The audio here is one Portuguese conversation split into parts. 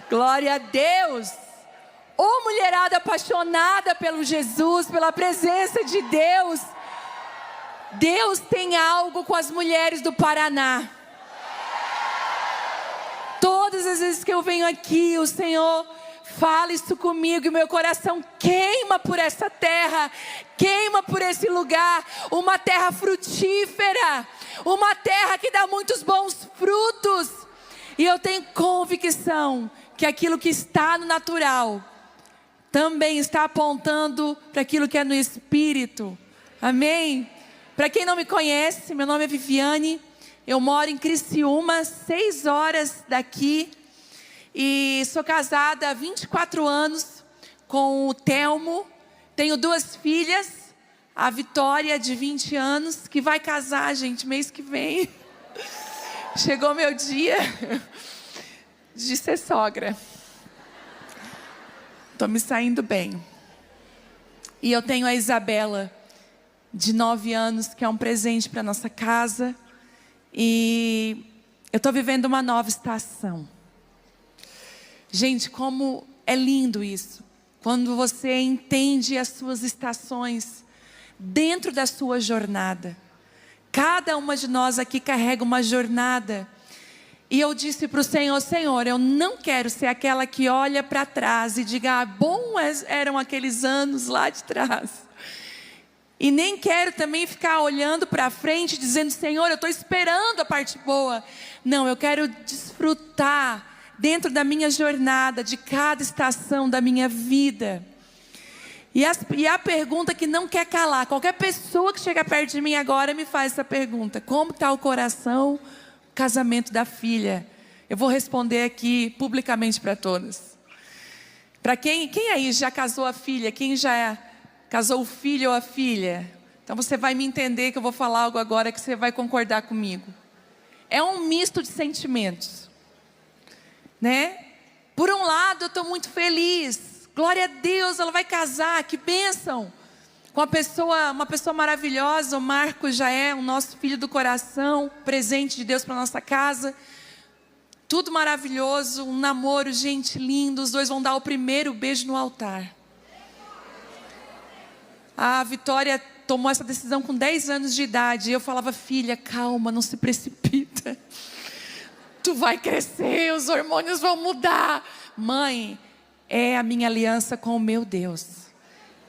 Glória a Deus. Ô mulherada apaixonada pelo Jesus, pela presença de Deus. Deus tem algo com as mulheres do Paraná. Todas as vezes que eu venho aqui, o Senhor fala isso comigo e meu coração queima por essa terra, queima por esse lugar. Uma terra frutífera, uma terra que dá muitos bons frutos. E eu tenho convicção que aquilo que está no natural também está apontando para aquilo que é no Espírito. Amém? Para quem não me conhece, meu nome é Viviane. Eu moro em Criciúma, 6 horas daqui. E sou casada há 24 anos com o Telmo. Tenho 2 filhas. A Vitória, de 20 anos, que vai casar, gente, mês que vem. Chegou meu dia de ser sogra. Estou me saindo bem. E eu tenho a Isabela, de 9 anos, que é um presente para nossa casa. E eu estou vivendo uma nova estação. Gente, como é lindo isso. Quando você entende as suas estações dentro da sua jornada. Cada uma de nós aqui carrega uma jornada. E eu disse para o Senhor: Senhor, eu não quero ser aquela que olha para trás e diga, bons eram aqueles anos lá de trás. E nem quero também ficar olhando para frente, dizendo, Senhor, eu estou esperando a parte boa. Não, eu quero desfrutar dentro da minha jornada, de cada estação da minha vida. E a pergunta que não quer calar, qualquer pessoa que chega perto de mim agora me faz essa pergunta: como está o coração, o casamento da filha? Eu vou responder aqui publicamente para todas. Para quem aí já casou a filha? Quem já casou o filho ou a filha? Então você vai me entender que eu vou falar algo agora que você vai concordar comigo. É um misto de sentimentos, né? Por um lado eu estou muito feliz, glória a Deus, ela vai casar, que bênção, com uma pessoa maravilhosa. O Marcos já é o nosso filho do coração, presente de Deus para nossa casa, tudo maravilhoso, um namoro, gente, lindo. Os dois vão dar o primeiro beijo no altar. A Vitória tomou essa decisão com 10 anos de idade. E eu falava, filha, calma, não se precipita. Tu vai crescer, os hormônios vão mudar. Mãe, é a minha aliança com o meu Deus.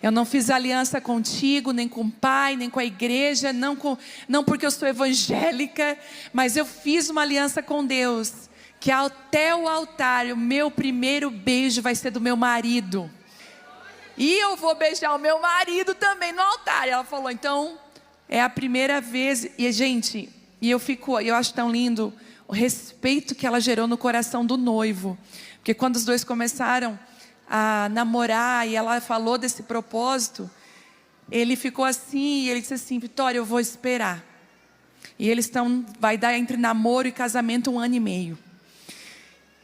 Eu não fiz aliança contigo, nem com o pai, nem com a igreja. Não porque eu sou evangélica. Mas eu fiz uma aliança com Deus. Que até o altar, o meu primeiro beijo vai ser do meu marido. E eu vou beijar o meu marido também no altar. E ela falou, então, é a primeira vez. E, gente, eu acho tão lindo o respeito que ela gerou no coração do noivo. Porque quando os dois começaram a namorar e ela falou desse propósito, ele ficou assim, e ele disse assim, Vitória, eu vou esperar. E eles vai dar entre namoro e casamento 1 ano e meio.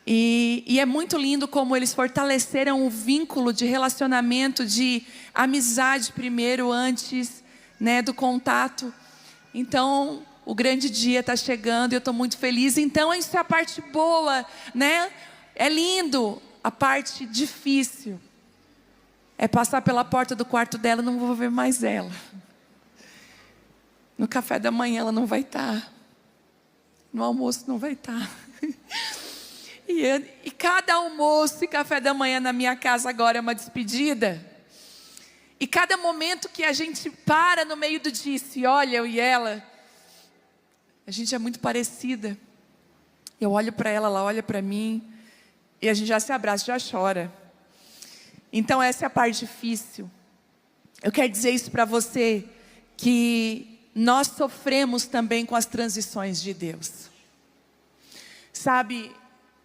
E é muito lindo como eles fortaleceram o vínculo de relacionamento, de amizade primeiro, antes, né, do contato. Então, o grande dia está chegando e eu estou muito feliz. Então, isso é a parte boa, né? É lindo. A parte difícil é passar pela porta do quarto dela e não vou ver mais ela. No café da manhã ela não vai estar. No almoço não vai estar. E cada almoço e café da manhã na minha casa agora é uma despedida. E cada momento que a gente para no meio do dia e olha, eu e ela, a gente é muito parecida. Eu olho para ela, ela olha para mim, e a gente já se abraça, já chora. Então essa é a parte difícil. Eu quero dizer isso para você, que nós sofremos também com as transições de Deus. Sabe,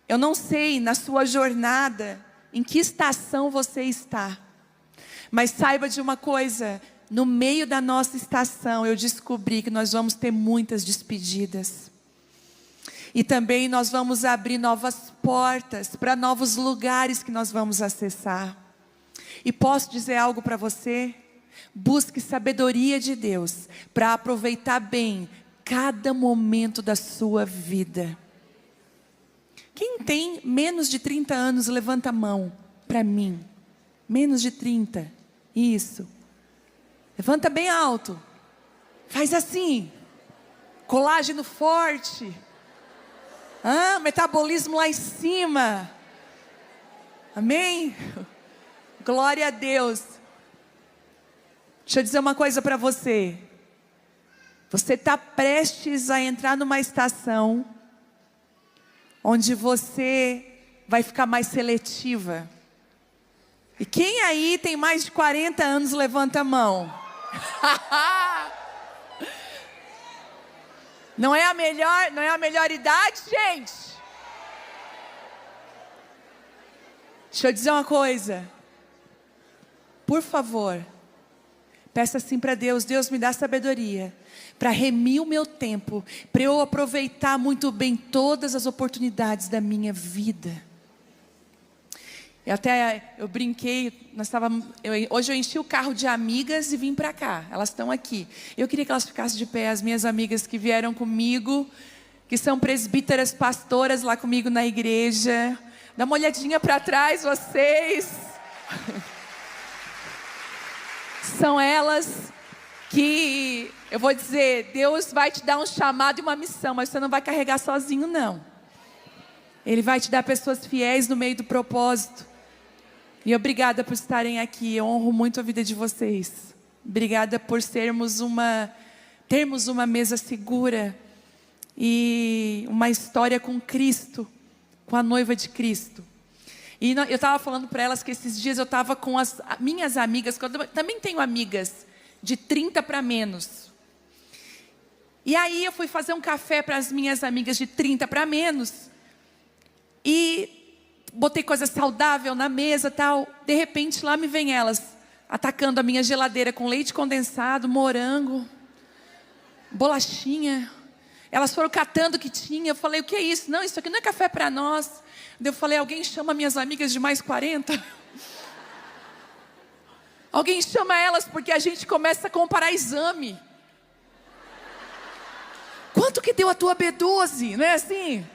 eu não sei na sua jornada em que estação você está. Mas saiba de uma coisa, no meio da nossa estação eu descobri que nós vamos ter muitas despedidas. E também nós vamos abrir novas portas para novos lugares que nós vamos acessar. E posso dizer algo para você? Busque sabedoria de Deus para aproveitar bem cada momento da sua vida. Quem tem menos de 30 anos, levanta a mão para mim. Menos de 30. Isso. Levanta bem alto. Faz assim. Colágeno forte. Metabolismo lá em cima. Amém? Glória a Deus. Deixa eu dizer uma coisa para você. Você está prestes a entrar numa estação onde você vai ficar mais seletiva. E quem aí tem mais de 40 anos, levanta a mão. Não é a melhor idade, gente? Deixa eu dizer uma coisa. Por favor, peça assim para Deus: Deus, me dá sabedoria para remir o meu tempo, para eu aproveitar muito bem todas as oportunidades da minha vida. Eu brinquei, hoje eu enchi o carro de amigas e vim para cá, elas estão aqui. Eu queria que elas ficassem de pé, as minhas amigas que vieram comigo, que são presbíteras, pastoras lá comigo na igreja. Dá uma olhadinha para trás, vocês. São elas que, eu vou dizer, Deus vai te dar um chamado e uma missão, mas você não vai carregar sozinho, não. Ele vai te dar pessoas fiéis no meio do propósito. E obrigada por estarem aqui, eu honro muito a vida de vocês. Obrigada por termos uma mesa segura e uma história com Cristo, com a noiva de Cristo. E eu estava falando para elas que esses dias eu estava com as minhas amigas, que eu também tenho amigas de 30 para menos. E aí eu fui fazer um café para as minhas amigas de 30 para menos. E botei coisa saudável na mesa, tal. De repente lá me vem elas, atacando a minha geladeira com leite condensado, morango, bolachinha. Elas foram catando o que tinha. Eu falei: o que é isso? Não, isso aqui não é café para nós. Eu falei: alguém chama minhas amigas de mais 40? Alguém chama elas, porque a gente começa a comparar exame. Quanto que deu a tua B12? Não é assim?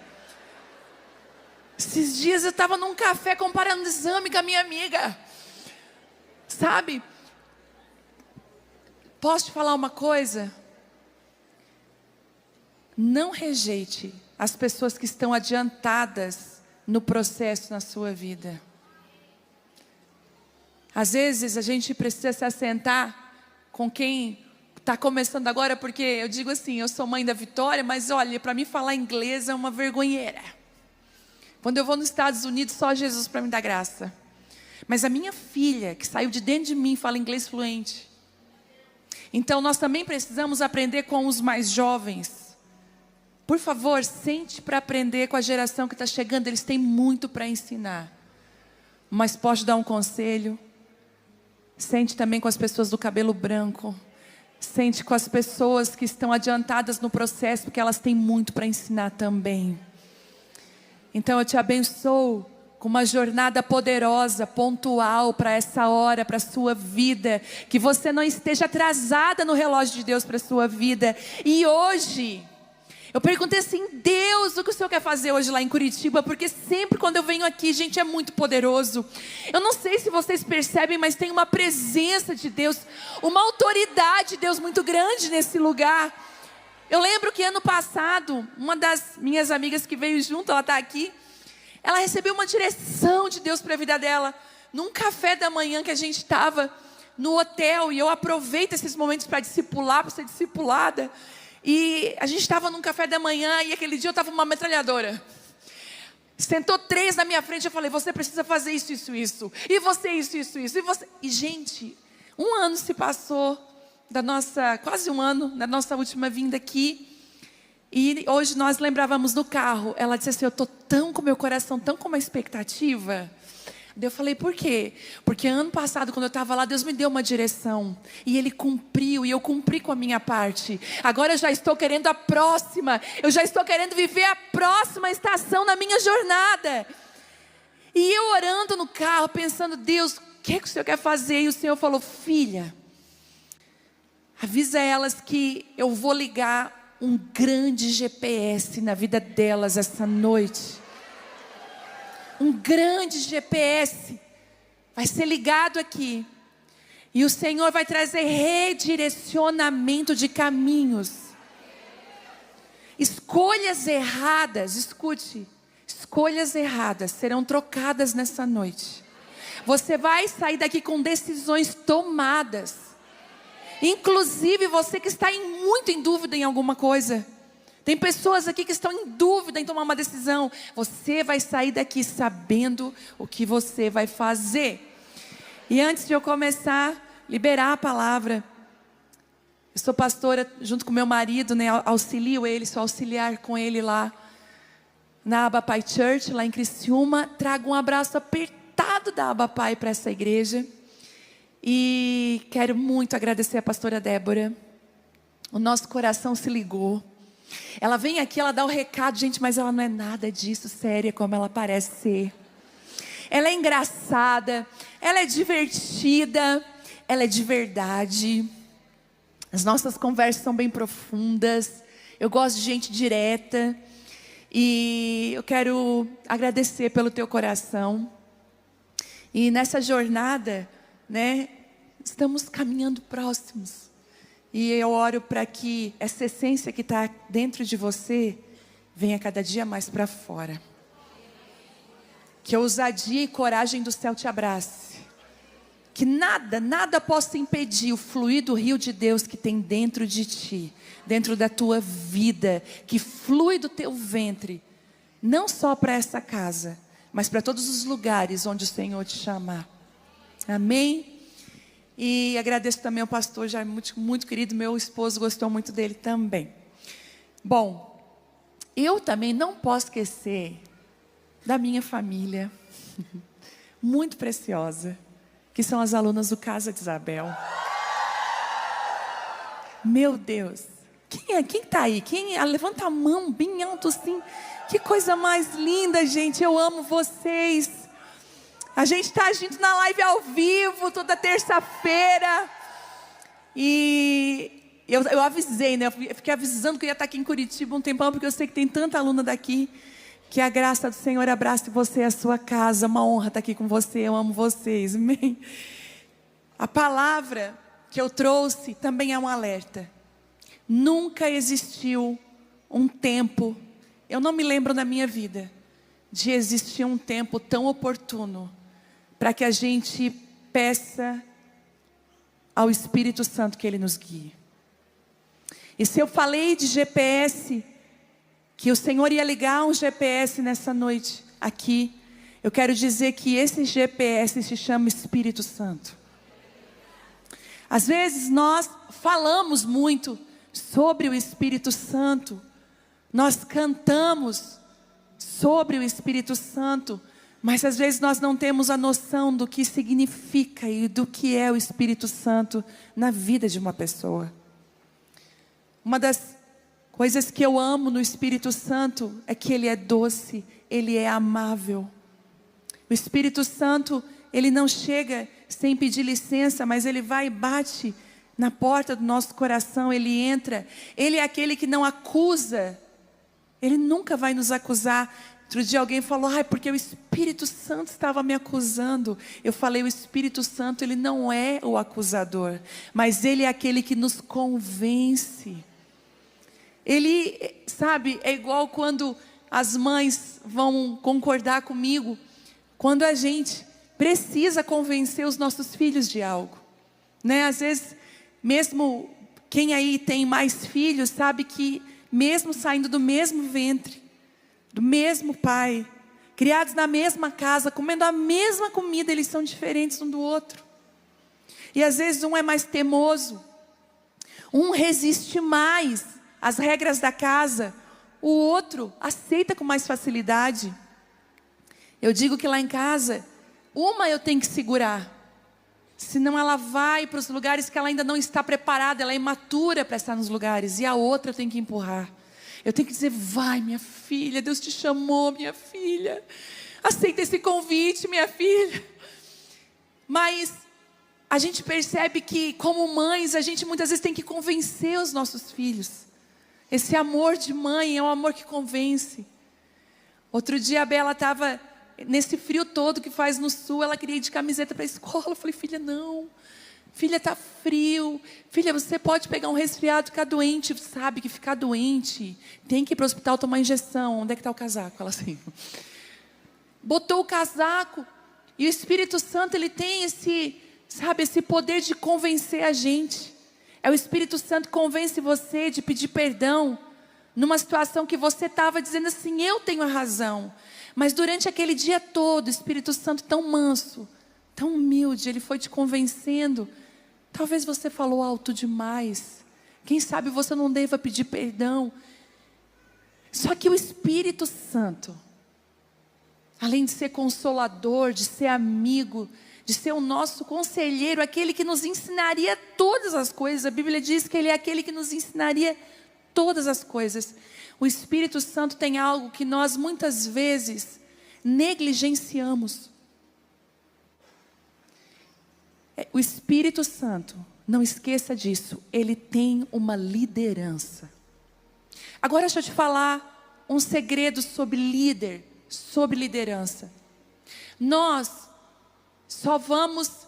Esses dias eu estava num café comparando exame com a minha amiga. Sabe? Posso te falar uma coisa? Não rejeite as pessoas que estão adiantadas no processo na sua vida. Às vezes a gente precisa se assentar com quem está começando agora, porque eu digo assim, eu sou mãe da Vitória, mas olha, para mim falar inglês é uma vergonheira. Quando eu vou nos Estados Unidos, só Jesus para me dar graça. Mas a minha filha, que saiu de dentro de mim, fala inglês fluente. Então nós também precisamos aprender com os mais jovens. Por favor, sente para aprender com a geração que está chegando. Eles têm muito para ensinar. Mas posso dar um conselho? Sente também com as pessoas do cabelo branco. Sente com as pessoas que estão adiantadas no processo, porque elas têm muito para ensinar também. Então eu te abençoo com uma jornada poderosa, pontual para essa hora, para a sua vida. Que você não esteja atrasada no relógio de Deus para a sua vida. E hoje eu perguntei assim: Deus, o que o Senhor quer fazer hoje lá em Curitiba? Porque sempre quando eu venho aqui, gente, é muito poderoso. Eu não sei se vocês percebem, mas tem uma presença de Deus, uma autoridade de Deus muito grande nesse lugar. Eu lembro que ano passado, uma das minhas amigas que veio junto, ela está aqui, ela recebeu uma direção de Deus para a vida dela, num café da manhã que a gente estava no hotel, e eu aproveito esses momentos para discipular, para ser discipulada. E a gente estava num café da manhã e aquele dia eu estava uma metralhadora. Sentou 3 na minha frente, eu falei: você precisa fazer isso, isso, isso. E você, isso, isso, isso. E você... E gente, 1 ano se passou quase 1 ano da nossa última vinda aqui. E hoje nós lembrávamos no carro. Ela disse assim: eu estou tão com meu coração, tão com uma expectativa. Daí eu falei: por quê? Porque ano passado, quando eu estava lá, Deus me deu uma direção. E Ele cumpriu, e eu cumpri com a minha parte. Agora eu já estou querendo a próxima. Eu já estou querendo viver a próxima estação na minha jornada. E eu orando no carro, pensando: Deus, o que o Senhor quer fazer? E o Senhor falou: filha, avisa elas que eu vou ligar um grande GPS na vida delas essa noite. Um grande GPS vai ser ligado aqui. E o Senhor vai trazer redirecionamento de caminhos. Escolhas erradas, escute, escolhas erradas serão trocadas nessa noite. Você vai sair daqui com decisões tomadas. Inclusive você que está muito em dúvida em alguma coisa. Tem pessoas aqui que estão em dúvida em tomar uma decisão. Você vai sair daqui sabendo o que você vai fazer. E antes de eu começar, liberar a palavra. Eu sou pastora junto com meu marido, né? Auxilio ele, sou auxiliar com ele lá na Abapai Church, lá em Criciúma. Trago um abraço apertado da Abapai para essa igreja. E quero muito agradecer a pastora Débora. O nosso coração se ligou. Ela vem aqui, ela dá o recado, gente, mas ela não é nada disso séria como ela parece ser. Ela é engraçada, ela é divertida, ela é de verdade. As nossas conversas são bem profundas. Eu gosto de gente direta. E eu quero agradecer pelo teu coração. E nessa jornada, né, estamos caminhando próximos. E eu oro para que essa essência que está dentro de você venha cada dia mais para fora. Que a ousadia e coragem do céu te abrace. Que nada possa impedir o fluir do rio de Deus que tem dentro de ti, dentro da tua vida, que flui do teu ventre, não só para essa casa, mas para todos os lugares onde o Senhor te chamar. Amém? E agradeço também ao pastor, já muito querido, meu esposo gostou muito dele também. Bom, eu também não posso esquecer da minha família, muito preciosa, que são as alunas do Casa de Isabel. Meu Deus, quem está aí? Levanta a mão bem alto assim. Que coisa mais linda, gente, eu amo vocês. A gente está junto na live ao vivo, toda terça-feira. E eu avisei, né? Eu fiquei avisando que eu ia estar aqui em Curitiba um tempão, porque eu sei que tem tanta aluna daqui. Que a graça do Senhor abrace você e a sua casa. Uma honra estar aqui com você, eu amo vocês. Amém? A palavra que eu trouxe também é um alerta. Nunca existiu um tempo, eu não me lembro na minha vida, de existir um tempo tão oportuno para que a gente peça ao Espírito Santo que Ele nos guie. E se eu falei de GPS, que o Senhor ia ligar um GPS nessa noite aqui, eu quero dizer que esse GPS se chama Espírito Santo. Às vezes nós falamos muito sobre o Espírito Santo, nós cantamos sobre o Espírito Santo, mas às vezes nós não temos a noção do que significa e do que é o Espírito Santo na vida de uma pessoa. Uma das coisas que eu amo no Espírito Santo é que Ele é doce, Ele é amável. O Espírito Santo, Ele não chega sem pedir licença, mas Ele vai e bate na porta do nosso coração, Ele entra. Ele é aquele que não acusa, Ele nunca vai nos acusar. Outro dia alguém falou, porque o Espírito Santo estava me acusando. Eu falei, o Espírito Santo, Ele não é o acusador, mas Ele é aquele que nos convence. Ele, sabe, é igual quando as mães vão concordar comigo, quando a gente precisa convencer os nossos filhos de algo, né? Às vezes, mesmo quem aí tem mais filhos, sabe que mesmo saindo do mesmo ventre, do mesmo pai, criados na mesma casa, comendo a mesma comida, eles são diferentes um do outro. E às vezes um é mais teimoso, um resiste mais às regras da casa, o outro aceita com mais facilidade. Eu digo que lá em casa, uma eu tenho que segurar, senão ela vai para os lugares que ela ainda não está preparada, ela é imatura para estar nos lugares, e a outra eu tenho que empurrar. Eu tenho que dizer, vai minha filha, Deus te chamou minha filha, aceita esse convite minha filha. Mas a gente percebe que como mães, a gente muitas vezes tem que convencer os nossos filhos. Esse amor de mãe é um amor que convence. Outro dia a Bela estava nesse frio todo que faz no sul, ela queria ir de camiseta para a escola. Eu falei, filha, não. Filha, tá frio. Filha, você pode pegar um resfriado, ficar doente. Sabe que ficar doente, tem que ir para o hospital tomar injeção. Onde é que está o casaco? Ela assim. Botou o casaco. E o Espírito Santo, ele tem esse poder de convencer a gente. É o Espírito Santo que convence você de pedir perdão numa situação que você estava dizendo assim, eu tenho a razão. Mas durante aquele dia todo, o Espírito Santo tão manso, tão humilde, ele foi te convencendo. Talvez você falou alto demais. Quem sabe você não deva pedir perdão. Só que o Espírito Santo, além de ser consolador, de ser amigo, de ser o nosso conselheiro, aquele que nos ensinaria todas as coisas. A Bíblia diz que Ele é aquele que nos ensinaria todas as coisas. O Espírito Santo tem algo que nós muitas vezes negligenciamos. O Espírito Santo, não esqueça disso, ele tem uma liderança. Agora deixa eu te falar um segredo sobre líder, sobre liderança. Nós só vamos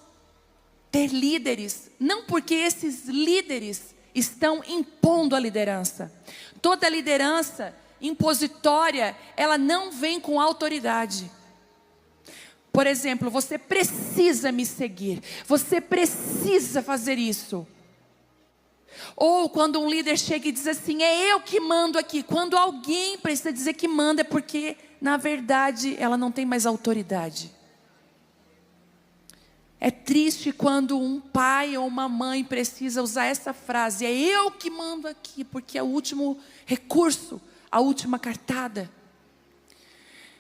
ter líderes, não porque esses líderes estão impondo a liderança. Toda liderança impositória, ela não vem com autoridade. Por exemplo, você precisa me seguir, você precisa fazer isso. Ou quando um líder chega e diz assim, é eu que mando aqui. Quando alguém precisa dizer que manda, é porque na verdade ela não tem mais autoridade. É triste quando um pai ou uma mãe precisa usar essa frase, é eu que mando aqui, porque é o último recurso, a última cartada.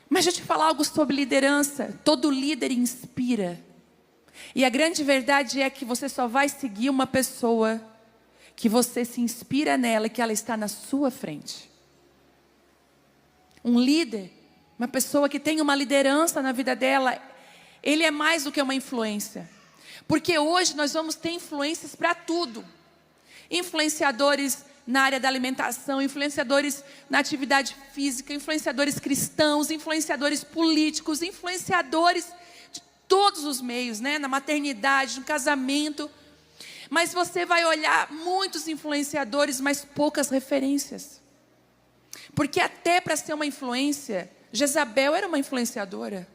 Mas deixa eu te falar algo sobre liderança. Todo líder inspira. E a grande verdade é que você só vai seguir uma pessoa que você se inspira nela e que ela está na sua frente. Um líder, uma pessoa que tem uma liderança na vida dela, ele é mais do que uma influência. Porque hoje nós vamos ter influências para tudo. Influenciadores na área da alimentação, influenciadores na atividade física, influenciadores cristãos, influenciadores políticos, influenciadores de todos os meios, né? Na maternidade, no casamento. Mas você vai olhar muitos influenciadores, mas poucas referências. Porque até para ser uma influência, Jezabel era uma influenciadora.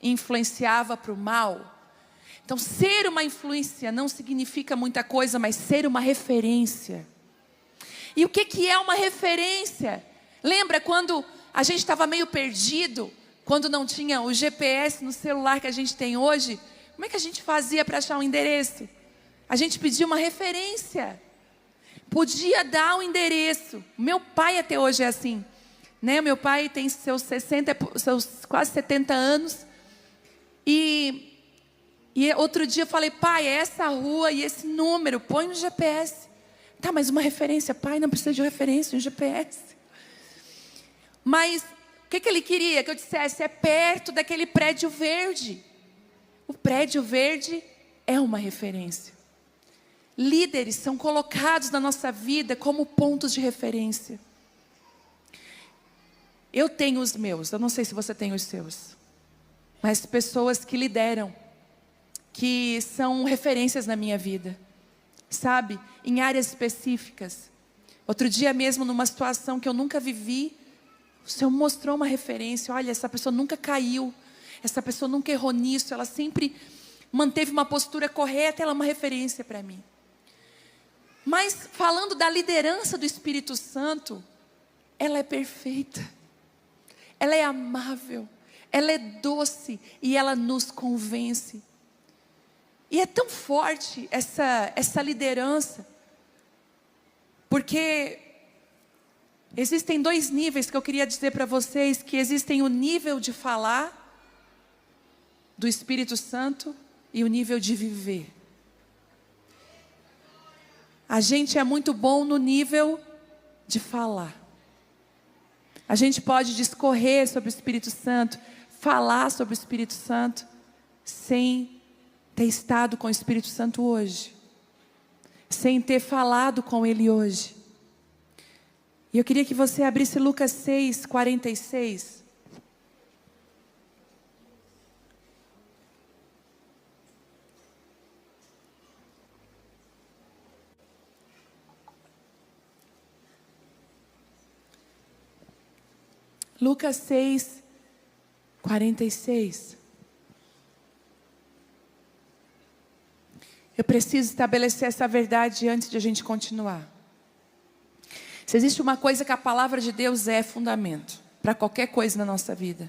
Influenciava para o mal. Então, ser uma influência não significa muita coisa, mas ser uma referência. E o que é uma referência? Lembra quando a gente estava meio perdido? Quando não tinha o GPS no celular que a gente tem hoje? Como é que a gente fazia para achar um endereço? A gente pedia uma referência. Podia dar o endereço. Meu pai até hoje é assim, né? Meu pai tem seus quase 70 anos. E outro dia eu falei, pai, é essa rua e esse número, põe no GPS. Tá, mas uma referência, pai, não precisa de referência, um GPS. Mas o que ele queria? Que eu dissesse, é perto daquele prédio verde. O prédio verde é uma referência. Líderes são colocados na nossa vida como pontos de referência. Eu tenho os meus, eu não sei se você tem os seus. Mas pessoas que lideram, que são referências na minha vida. Sabe? Em áreas específicas. Outro dia mesmo, numa situação que eu nunca vivi, o Senhor mostrou uma referência. Olha, essa pessoa nunca caiu. Essa pessoa nunca errou nisso. Ela sempre manteve uma postura correta. Ela é uma referência para mim. Mas falando da liderança do Espírito Santo, ela é perfeita. Ela é amável. Ela é doce. E ela nos convence. E é tão forte essa liderança, porque existem 2 níveis que eu queria dizer para vocês, que existem o nível de falar do Espírito Santo e o nível de viver. A gente é muito bom no nível de falar. A gente pode discorrer sobre o Espírito Santo, falar sobre o Espírito Santo, sem ter estado com o Espírito Santo hoje, sem ter falado com Ele hoje. E eu queria que você abrisse Lucas 6, 46. Lucas 6, 46. Eu preciso estabelecer essa verdade antes de a gente continuar. Se existe uma coisa que a palavra de Deus é fundamento para qualquer coisa na nossa vida.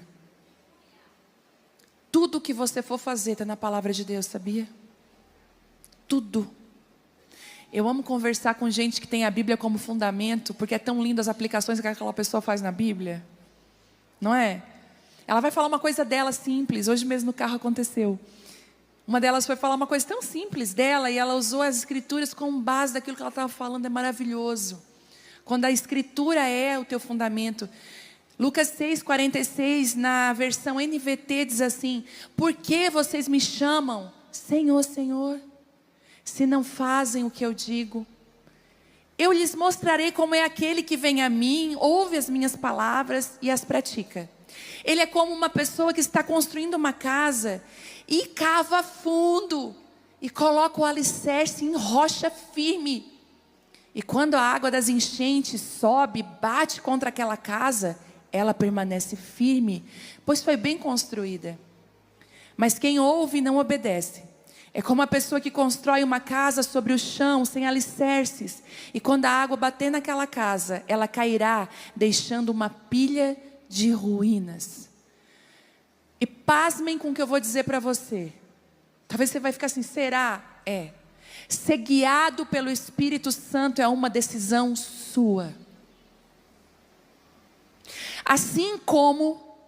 Tudo que você for fazer está na palavra de Deus, sabia? Tudo. Eu amo conversar com gente que tem a Bíblia como fundamento, porque é tão lindo as aplicações que aquela pessoa faz na Bíblia. Não é? Ela vai falar uma coisa dela simples. Hoje mesmo no carro aconteceu. Uma delas foi falar uma coisa tão simples dela, e ela usou as escrituras como base daquilo que ela estava falando. É maravilhoso quando a escritura é o teu fundamento. Lucas 6, 46, na versão NVT diz assim: por que vocês me chamam Senhor, Senhor, se não fazem o que eu digo? Eu lhes mostrarei como é aquele que vem a mim, ouve as minhas palavras e as pratica. Ele é como uma pessoa que está construindo uma casa e cava fundo e coloca o alicerce em rocha firme. E quando a água das enchentes sobe, bate contra aquela casa, ela permanece firme, pois foi bem construída. Mas quem ouve e não obedece é como a pessoa que constrói uma casa sobre o chão, sem alicerces. E quando a água bater naquela casa, ela cairá, deixando uma pilha de ruínas. E pasmem com o que eu vou dizer para você. Talvez você vai ficar assim, será? É. Ser guiado pelo Espírito Santo é uma decisão sua. Assim como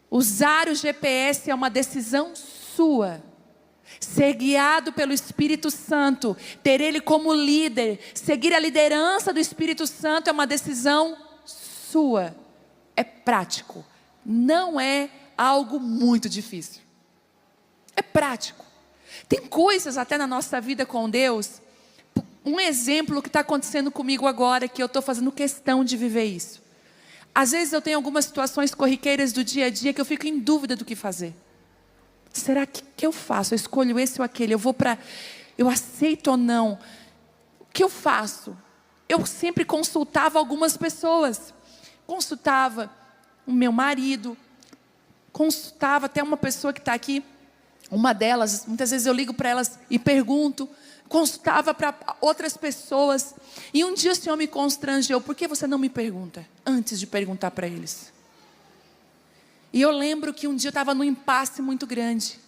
usar o GPS é uma decisão sua. Ser guiado pelo Espírito Santo, ter Ele como líder, seguir a liderança do Espírito Santo é uma decisão sua. É prático, não é algo muito difícil. É prático. Tem coisas até na nossa vida com Deus. Um exemplo que está acontecendo comigo agora, que eu estou fazendo questão de viver isso. Às vezes eu tenho algumas situações corriqueiras do dia a dia que eu fico em dúvida do que fazer. Será que eu faço? Eu escolho esse ou aquele, eu aceito ou não? O que eu faço? Eu sempre consultava algumas pessoas. Consultava o meu marido, consultava até uma pessoa que está aqui, uma delas, muitas vezes eu ligo para elas e pergunto, consultava para outras pessoas, e um dia o Senhor me constrangeu: por que você não me pergunta antes de perguntar para eles? E eu lembro que um dia eu estava num impasse muito grande,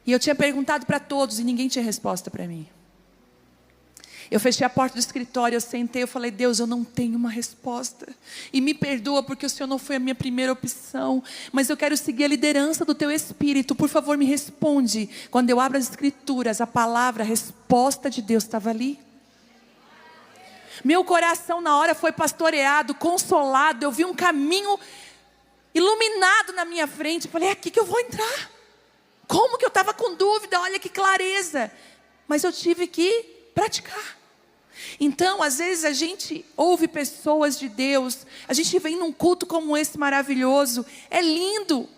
e eu tinha perguntado para todos e ninguém tinha resposta para mim. Eu fechei a porta do escritório, eu sentei, eu falei: Deus, eu não tenho uma resposta, e me perdoa porque o Senhor não foi a minha primeira opção, mas eu quero seguir a liderança do Teu Espírito, por favor me responde. Quando eu abro as escrituras, a palavra, a resposta de Deus estava ali. Meu coração na hora foi pastoreado, consolado, eu vi um caminho iluminado na minha frente. Falei: é aqui que eu vou entrar. Como que eu estava com dúvida? Olha que clareza. Mas eu tive que praticar. Então, às vezes a gente ouve pessoas de Deus, a gente vem num culto como esse maravilhoso, é lindo,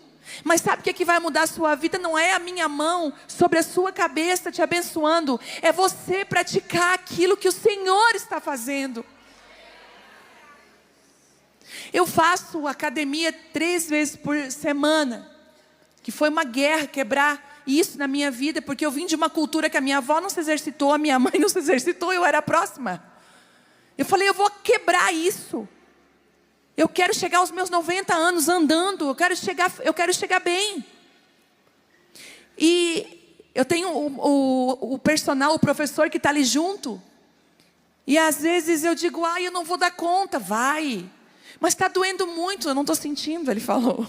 mas sabe o que é que vai mudar a sua vida? Não é a minha mão sobre a sua cabeça te abençoando, é você praticar aquilo que o Senhor está fazendo. Eu faço academia 3 vezes por semana, que foi uma guerra quebrar isso na minha vida, porque eu vim de uma cultura que a minha avó não se exercitou, a minha mãe não se exercitou, eu era a próxima. Eu falei: eu vou quebrar isso. Eu quero chegar aos meus 90 anos andando, eu quero chegar bem. E eu tenho o personal, o professor que está ali junto, e às vezes eu digo: eu não vou dar conta. Vai, mas está doendo muito. Eu não estou sentindo, ele falou.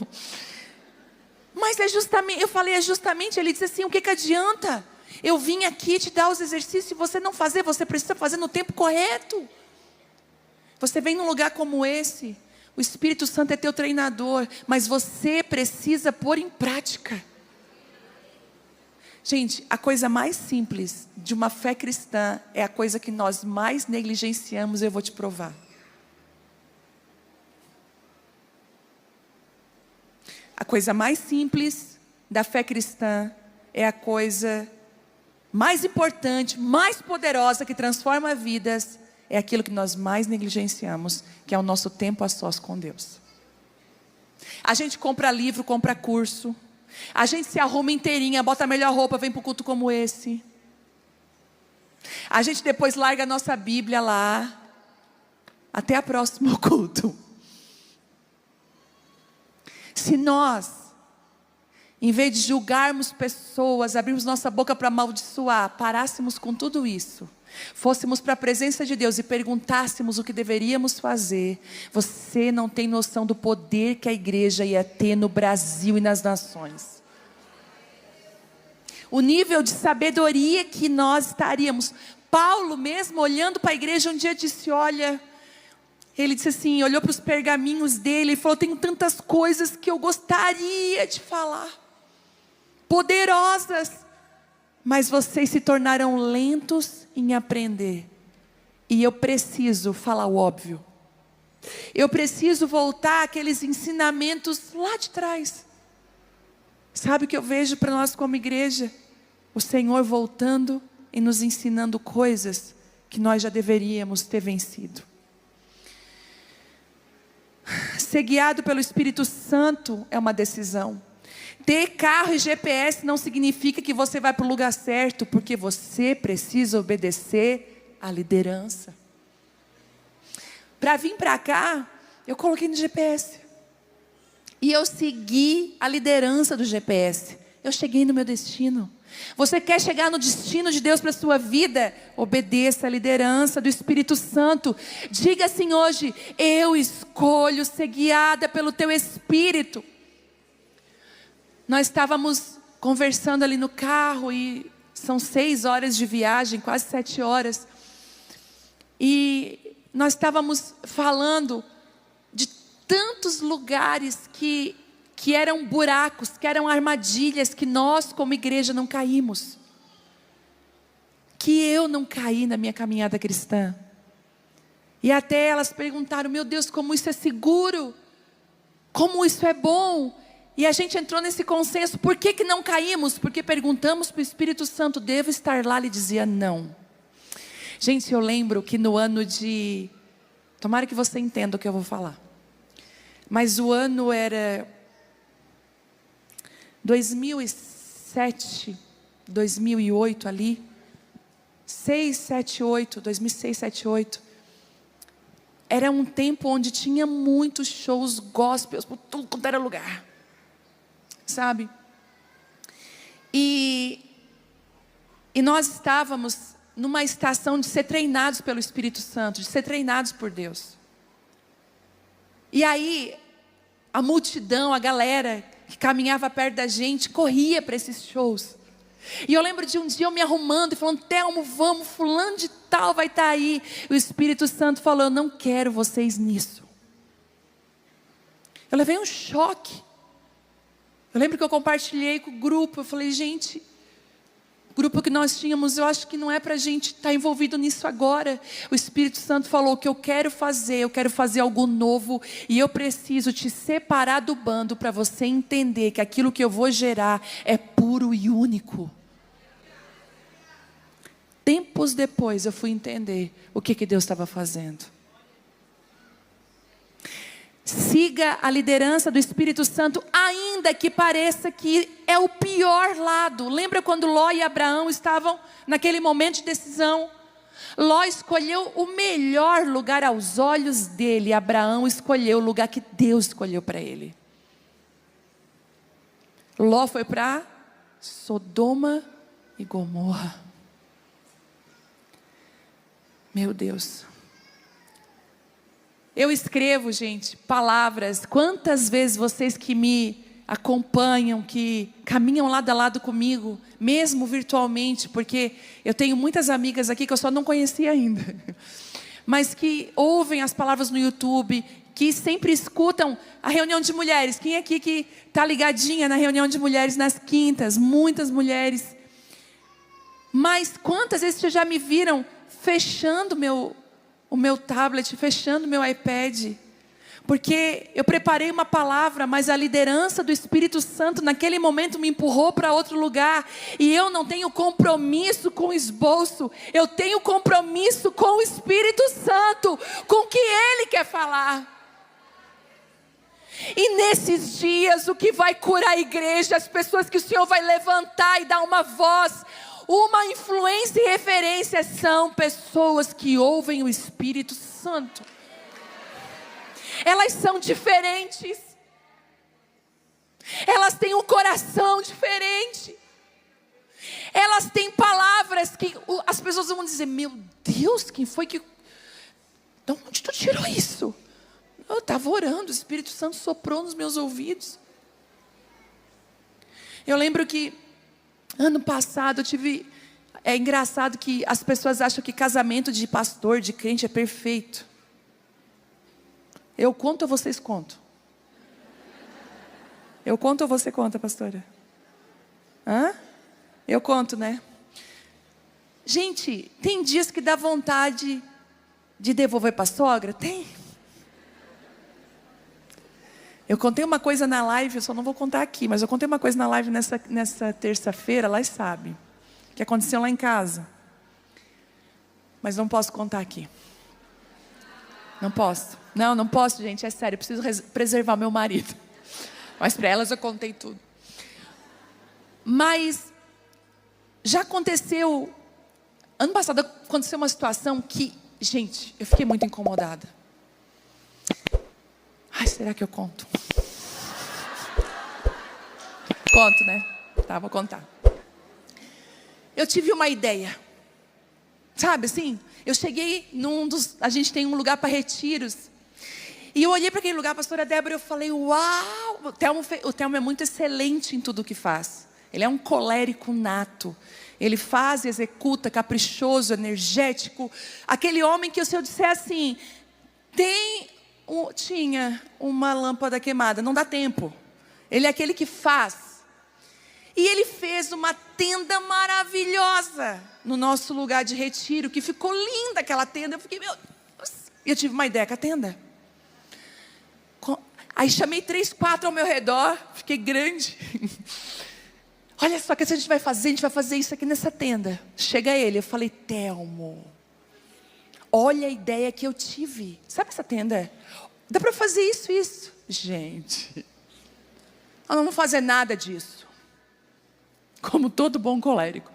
Mas é justamente, eu falei: é justamente. Ele disse assim: o que adianta? Eu vim aqui te dar os exercícios e você não fazer. Você precisa fazer no tempo correto. Você vem num lugar como esse, o Espírito Santo é teu treinador, mas você precisa pôr em prática. Gente, a coisa mais simples de uma fé cristã é a coisa que nós mais negligenciamos. Eu vou te provar. A coisa mais simples da fé cristã é a coisa mais importante, mais poderosa, que transforma vidas, é aquilo que nós mais negligenciamos, que é o nosso tempo a sós com Deus. A gente compra livro, compra curso. A gente se arruma inteirinha, bota a melhor roupa, vem para o culto como esse. A gente depois larga a nossa Bíblia lá. Até a próxima culto. Se nós, em vez de julgarmos pessoas, abrirmos nossa boca para amaldiçoar, parássemos com tudo isso, fôssemos para a presença de Deus e perguntássemos o que deveríamos fazer, você não tem noção do poder que a igreja ia ter no Brasil e nas nações. O nível de sabedoria que nós estaríamos. Paulo mesmo olhando para a igreja um dia disse, olha, ele disse assim, olhou para os pergaminhos dele e falou, tenho tantas coisas que eu gostaria de falar, poderosas, mas vocês se tornaram lentos em aprender, e eu preciso falar o óbvio, eu preciso voltar àqueles ensinamentos lá de trás. Sabe o que eu vejo para nós como igreja? O Senhor voltando e nos ensinando coisas que nós já deveríamos ter vencido. Ser guiado pelo Espírito Santo é uma decisão. Ter carro e GPS não significa que você vai para o lugar certo, porque você precisa obedecer à liderança. Para vir para cá, eu coloquei no GPS. E eu segui a liderança do GPS. Eu cheguei no meu destino. Você quer chegar no destino de Deus para a sua vida? Obedeça a liderança do Espírito Santo. Diga assim hoje, eu escolho ser guiada pelo teu Espírito. Nós estávamos conversando ali no carro e são 6 horas de viagem, quase 7 horas. E nós estávamos falando de tantos lugares que eram buracos, que eram armadilhas, que nós como igreja não caímos. Que eu não caí na minha caminhada cristã. E até elas perguntaram, meu Deus, como isso é seguro? Como isso é bom? E a gente entrou nesse consenso, por que não caímos? Porque perguntamos para o Espírito Santo, devo estar lá? Ele dizia não. Gente, eu lembro que no ano de... Tomara que você entenda o que eu vou falar. Mas o ano era 2007, 2008 ali. 6, 7, 8, 2006, 7, 8. Era um tempo onde tinha muitos shows gospels por tudo quanto era lugar. Sabe? E nós estávamos numa estação de ser treinados pelo Espírito Santo, de ser treinados por Deus. E aí, a multidão, a galera que caminhava perto da gente, corria para esses shows. E eu lembro de um dia eu me arrumando e falando, Telmo, vamos, fulano de tal vai estar aí. E o Espírito Santo falou, eu não quero vocês nisso. Eu levei um choque. Eu lembro que eu compartilhei com o grupo, eu falei, gente, o grupo que nós tínhamos, eu acho que não é para a gente estar envolvido nisso agora. O Espírito Santo falou, o que eu quero fazer algo novo, e eu preciso te separar do bando para você entender que aquilo que eu vou gerar é puro e único. Tempos depois eu fui entender o que Deus estava fazendo. Siga a liderança do Espírito Santo, ainda que pareça que é o pior lado. Lembra quando Ló e Abraão estavam naquele momento de decisão? Ló escolheu o melhor lugar aos olhos dele. Abraão escolheu o lugar que Deus escolheu para ele. Ló foi para Sodoma e Gomorra. Meu Deus. Eu escrevo, gente, palavras. Quantas vezes vocês que me acompanham, que caminham lado a lado comigo, mesmo virtualmente, porque eu tenho muitas amigas aqui que eu só não conhecia ainda, mas que ouvem as palavras no YouTube, que sempre escutam a reunião de mulheres. Quem aqui que está ligadinha na reunião de mulheres nas quintas? Muitas mulheres. Mas quantas vezes vocês já me viram fechando o meu tablet, fechando o meu iPad, Porque eu preparei uma palavra, mas a liderança do Espírito Santo naquele momento me empurrou para outro lugar. E eu não tenho compromisso com o esboço. Eu tenho compromisso com o Espírito Santo, com o que Ele quer falar. E nesses dias, o que vai curar a igreja, as pessoas que o Senhor vai levantar e dar uma voz, uma influência e referência, são pessoas que ouvem o Espírito Santo. Elas são diferentes. Elas têm um coração diferente. Elas têm palavras que as pessoas vão dizer: meu Deus, quem foi que... De onde tu tirou isso? Eu estava orando, o Espírito Santo soprou nos meus ouvidos. Eu lembro que ano passado eu tive... É engraçado que as pessoas acham que casamento de pastor, de crente é perfeito. Eu conto ou vocês contam? Eu conto ou você conta, pastora? Hã? Eu conto, né? Gente, tem dias que dá vontade de devolver para a sogra? Tem. Eu contei uma coisa na live, eu só não vou contar aqui, mas eu contei uma coisa na live nessa terça-feira, lá sabe, que aconteceu lá em casa. Mas não posso contar aqui. Não posso. Não posso, gente, é sério, eu preciso preservar meu marido. Mas para elas eu contei tudo. Mas já aconteceu, ano passado aconteceu uma situação que, gente, eu fiquei muito incomodada. Ai, será que eu conto? Conto, né? Tá, vou contar. Eu tive uma ideia. Sabe assim? Eu cheguei a gente tem um lugar para retiros. E eu olhei para aquele lugar, a pastora Débora, e eu falei: uau! O Telmo é muito excelente em tudo o que faz. Ele é um colérico nato. Ele faz, executa, caprichoso, energético. Aquele homem que, se eu disser assim, tinha uma lâmpada queimada, não dá tempo. Ele é aquele que faz. E ele fez uma tenda maravilhosa no nosso lugar de retiro, que ficou linda aquela tenda. Eu fiquei, meu Deus. Eu tive uma ideia com a tenda. Aí chamei 3, 4 ao meu redor, fiquei grande. Olha só, que a gente vai fazer isso aqui nessa tenda. Chega ele, eu falei: Telmo, olha a ideia que eu tive. Sabe essa tenda? Dá para fazer isso. Gente, nós não vamos fazer nada disso. Como todo bom colérico.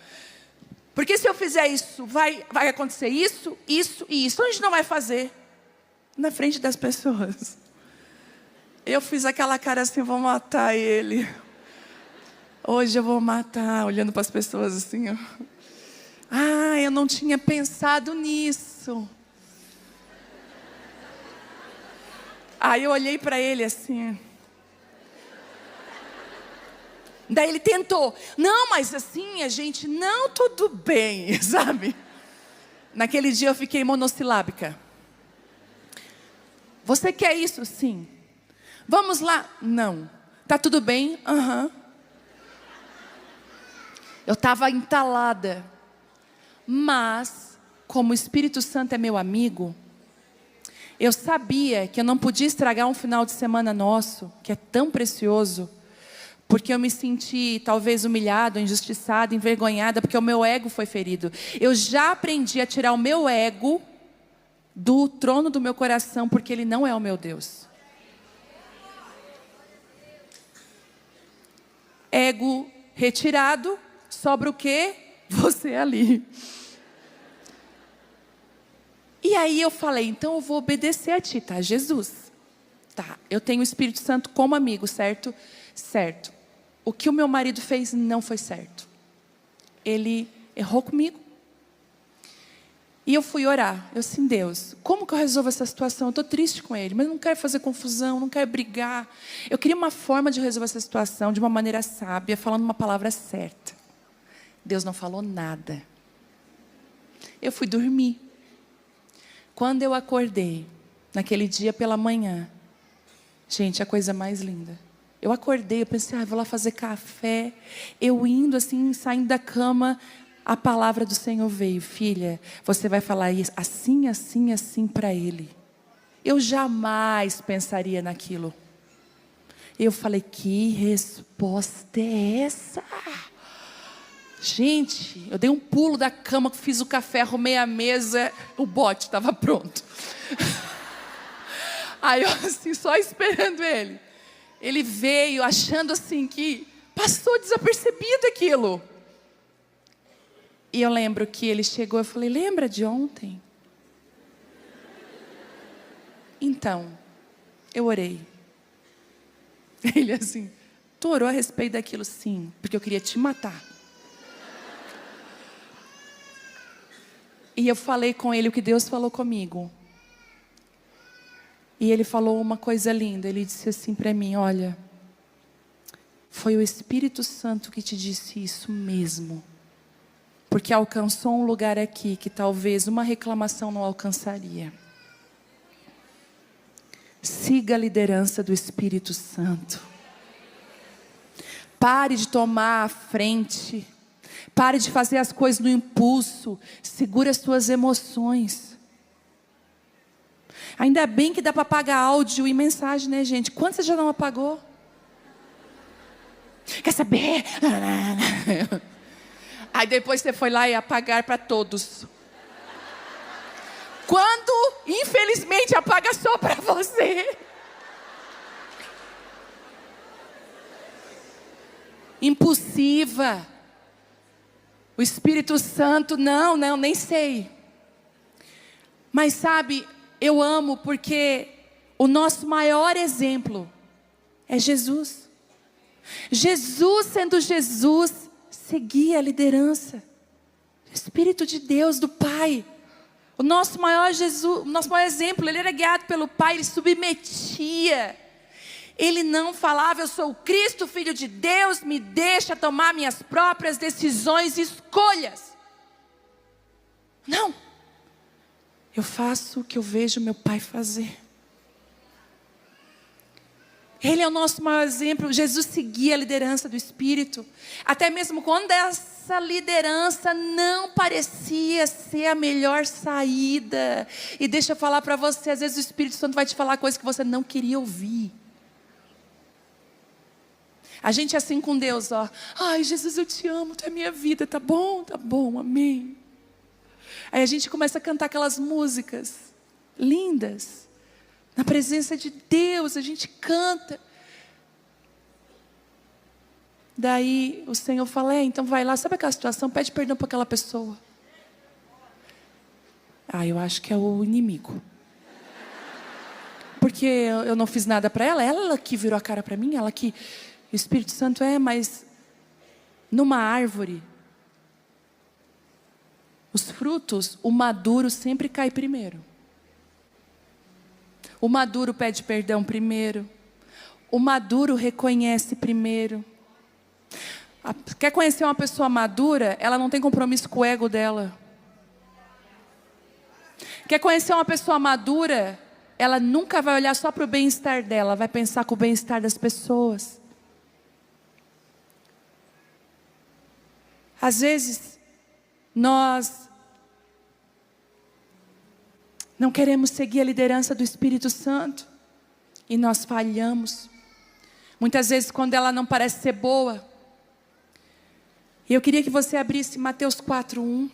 Porque se eu fizer isso, vai acontecer isso e isso. Então a gente não vai fazer na frente das pessoas. Eu fiz aquela cara assim: vou matar ele. Hoje eu vou matar, olhando para as pessoas assim, ó. Ah, eu não tinha pensado nisso. Aí eu olhei para ele assim. Daí ele tentou: não, mas assim a gente, não, tudo bem, sabe? Naquele dia eu fiquei monossilábica. Você quer isso? Sim. Vamos lá? Não. Tá tudo bem? Aham. Eu estava entalada. Mas, como o Espírito Santo é meu amigo, eu sabia que eu não podia estragar um final de semana nosso, que é tão precioso, porque eu me senti talvez humilhada, injustiçada, envergonhada, porque o meu ego foi ferido. Eu já aprendi a tirar o meu ego do trono do meu coração, porque ele não é o meu Deus. Ego retirado, sobra o quê? Você ali. E aí eu falei: então eu vou obedecer a ti, tá, Jesus? Tá, eu tenho o Espírito Santo como amigo, certo? Certo. O que o meu marido fez não foi certo. Ele errou comigo. E eu fui orar. Eu disse: Deus, como que eu resolvo essa situação? Eu estou triste com ele, mas não quero fazer confusão, não quero brigar. Eu queria uma forma de resolver essa situação de uma maneira sábia, falando uma palavra certa. Deus não falou nada. Eu fui dormir. Quando eu acordei, naquele dia pela manhã, gente, a coisa mais linda. Eu acordei, eu pensei: vou lá fazer café. Eu indo assim, saindo da cama, a palavra do Senhor veio: filha, você vai falar assim, assim, assim para ele. Eu jamais pensaria naquilo. Eu falei, que resposta é essa? Gente, eu dei um pulo da cama, fiz o café, arrumei a mesa, o bote estava pronto. Aí eu assim, só esperando ele. Ele veio achando assim que passou desapercebido aquilo. E eu lembro que ele chegou, eu falei, lembra de ontem? Então, eu orei. Ele assim, tu orou a respeito daquilo? Sim, porque eu queria te matar. E eu falei com ele o que Deus falou comigo. E ele falou uma coisa linda. Ele disse assim para mim, olha, foi o Espírito Santo que te disse isso mesmo. Porque alcançou um lugar aqui que talvez uma reclamação não alcançaria. Siga a liderança do Espírito Santo. Pare de tomar a frente. Pare de fazer as coisas no impulso. Segura as suas emoções. Ainda bem que dá para apagar áudio e mensagem, né, gente? Quantos você já não apagou? Quer saber? Aí depois você foi lá e apagar para todos. Quando, infelizmente, apaga só para você. Impulsiva. O Espírito Santo, não, nem sei. Mas sabe, eu amo porque o nosso maior exemplo é Jesus. Jesus, sendo Jesus, seguia a liderança. O Espírito de Deus, do Pai. O nosso maior exemplo, ele era guiado pelo Pai, ele submetia. Ele não falava, eu sou o Cristo, Filho de Deus, me deixa tomar minhas próprias decisões e escolhas. Não. Eu faço o que eu vejo meu Pai fazer. Ele é o nosso maior exemplo. Jesus seguia a liderança do Espírito. Até mesmo quando essa liderança não parecia ser a melhor saída. E deixa eu falar para você, às vezes o Espírito Santo vai te falar coisas que você não queria ouvir. A gente é assim com Deus, ó. Ai, Jesus, eu te amo, tu é minha vida, tá bom, amém. Aí a gente começa a cantar aquelas músicas lindas. Na presença de Deus, a gente canta. Daí o Senhor fala, então vai lá, sabe aquela situação? Pede perdão para aquela pessoa. Eu acho que é o inimigo. Porque eu não fiz nada para ela, ela que virou a cara para mim, ela que... O Espírito Santo mas numa árvore, os frutos, o maduro sempre cai primeiro. O maduro pede perdão primeiro. O maduro reconhece primeiro. Quer conhecer uma pessoa madura? Ela não tem compromisso com o ego dela. Quer conhecer uma pessoa madura? Ela nunca vai olhar só para o bem-estar dela, vai pensar com o bem-estar das pessoas. Às vezes, nós não queremos seguir a liderança do Espírito Santo e nós falhamos. Muitas vezes, quando ela não parece ser boa. E eu queria que você abrisse Mateus 4:1.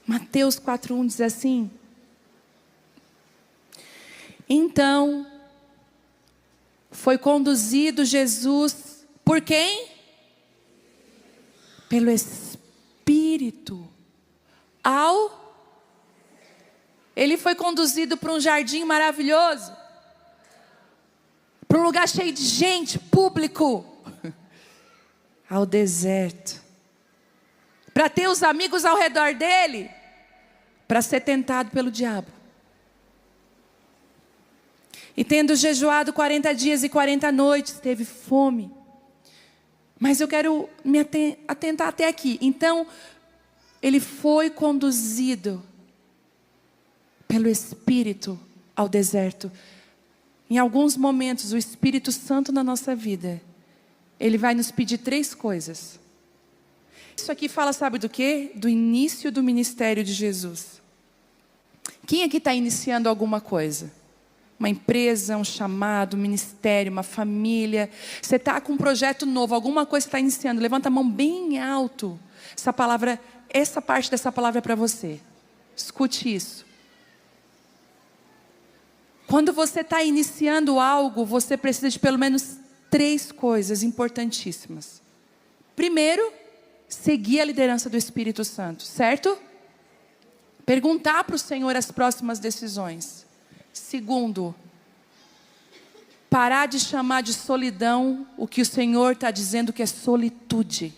Mateus 4:1 diz assim: então, foi conduzido Jesus por quem? Pelo Espírito. Ele foi conduzido para um jardim maravilhoso, para um lugar cheio de gente, público, ao deserto, para ter os amigos ao redor dele, para ser tentado pelo diabo. E tendo jejuado 40 dias e 40 noites, teve fome. Mas eu quero me atentar até aqui. Então, ele foi conduzido pelo Espírito ao deserto. Em alguns momentos, o Espírito Santo na nossa vida, ele vai nos pedir 3 coisas. Isso aqui fala, sabe do quê? Do início do ministério de Jesus. Quem aqui está iniciando alguma coisa? Uma empresa, um chamado, um ministério, uma família. Você está com um projeto novo, alguma coisa você está iniciando. Levanta a mão bem alto. Essa parte dessa palavra é para você. Escute isso. Quando você está iniciando algo, você precisa de pelo menos 3 coisas importantíssimas. Primeiro, seguir a liderança do Espírito Santo, certo? Perguntar para o Senhor as próximas decisões. Segundo, parar de chamar de solidão o que o Senhor está dizendo que é solitude.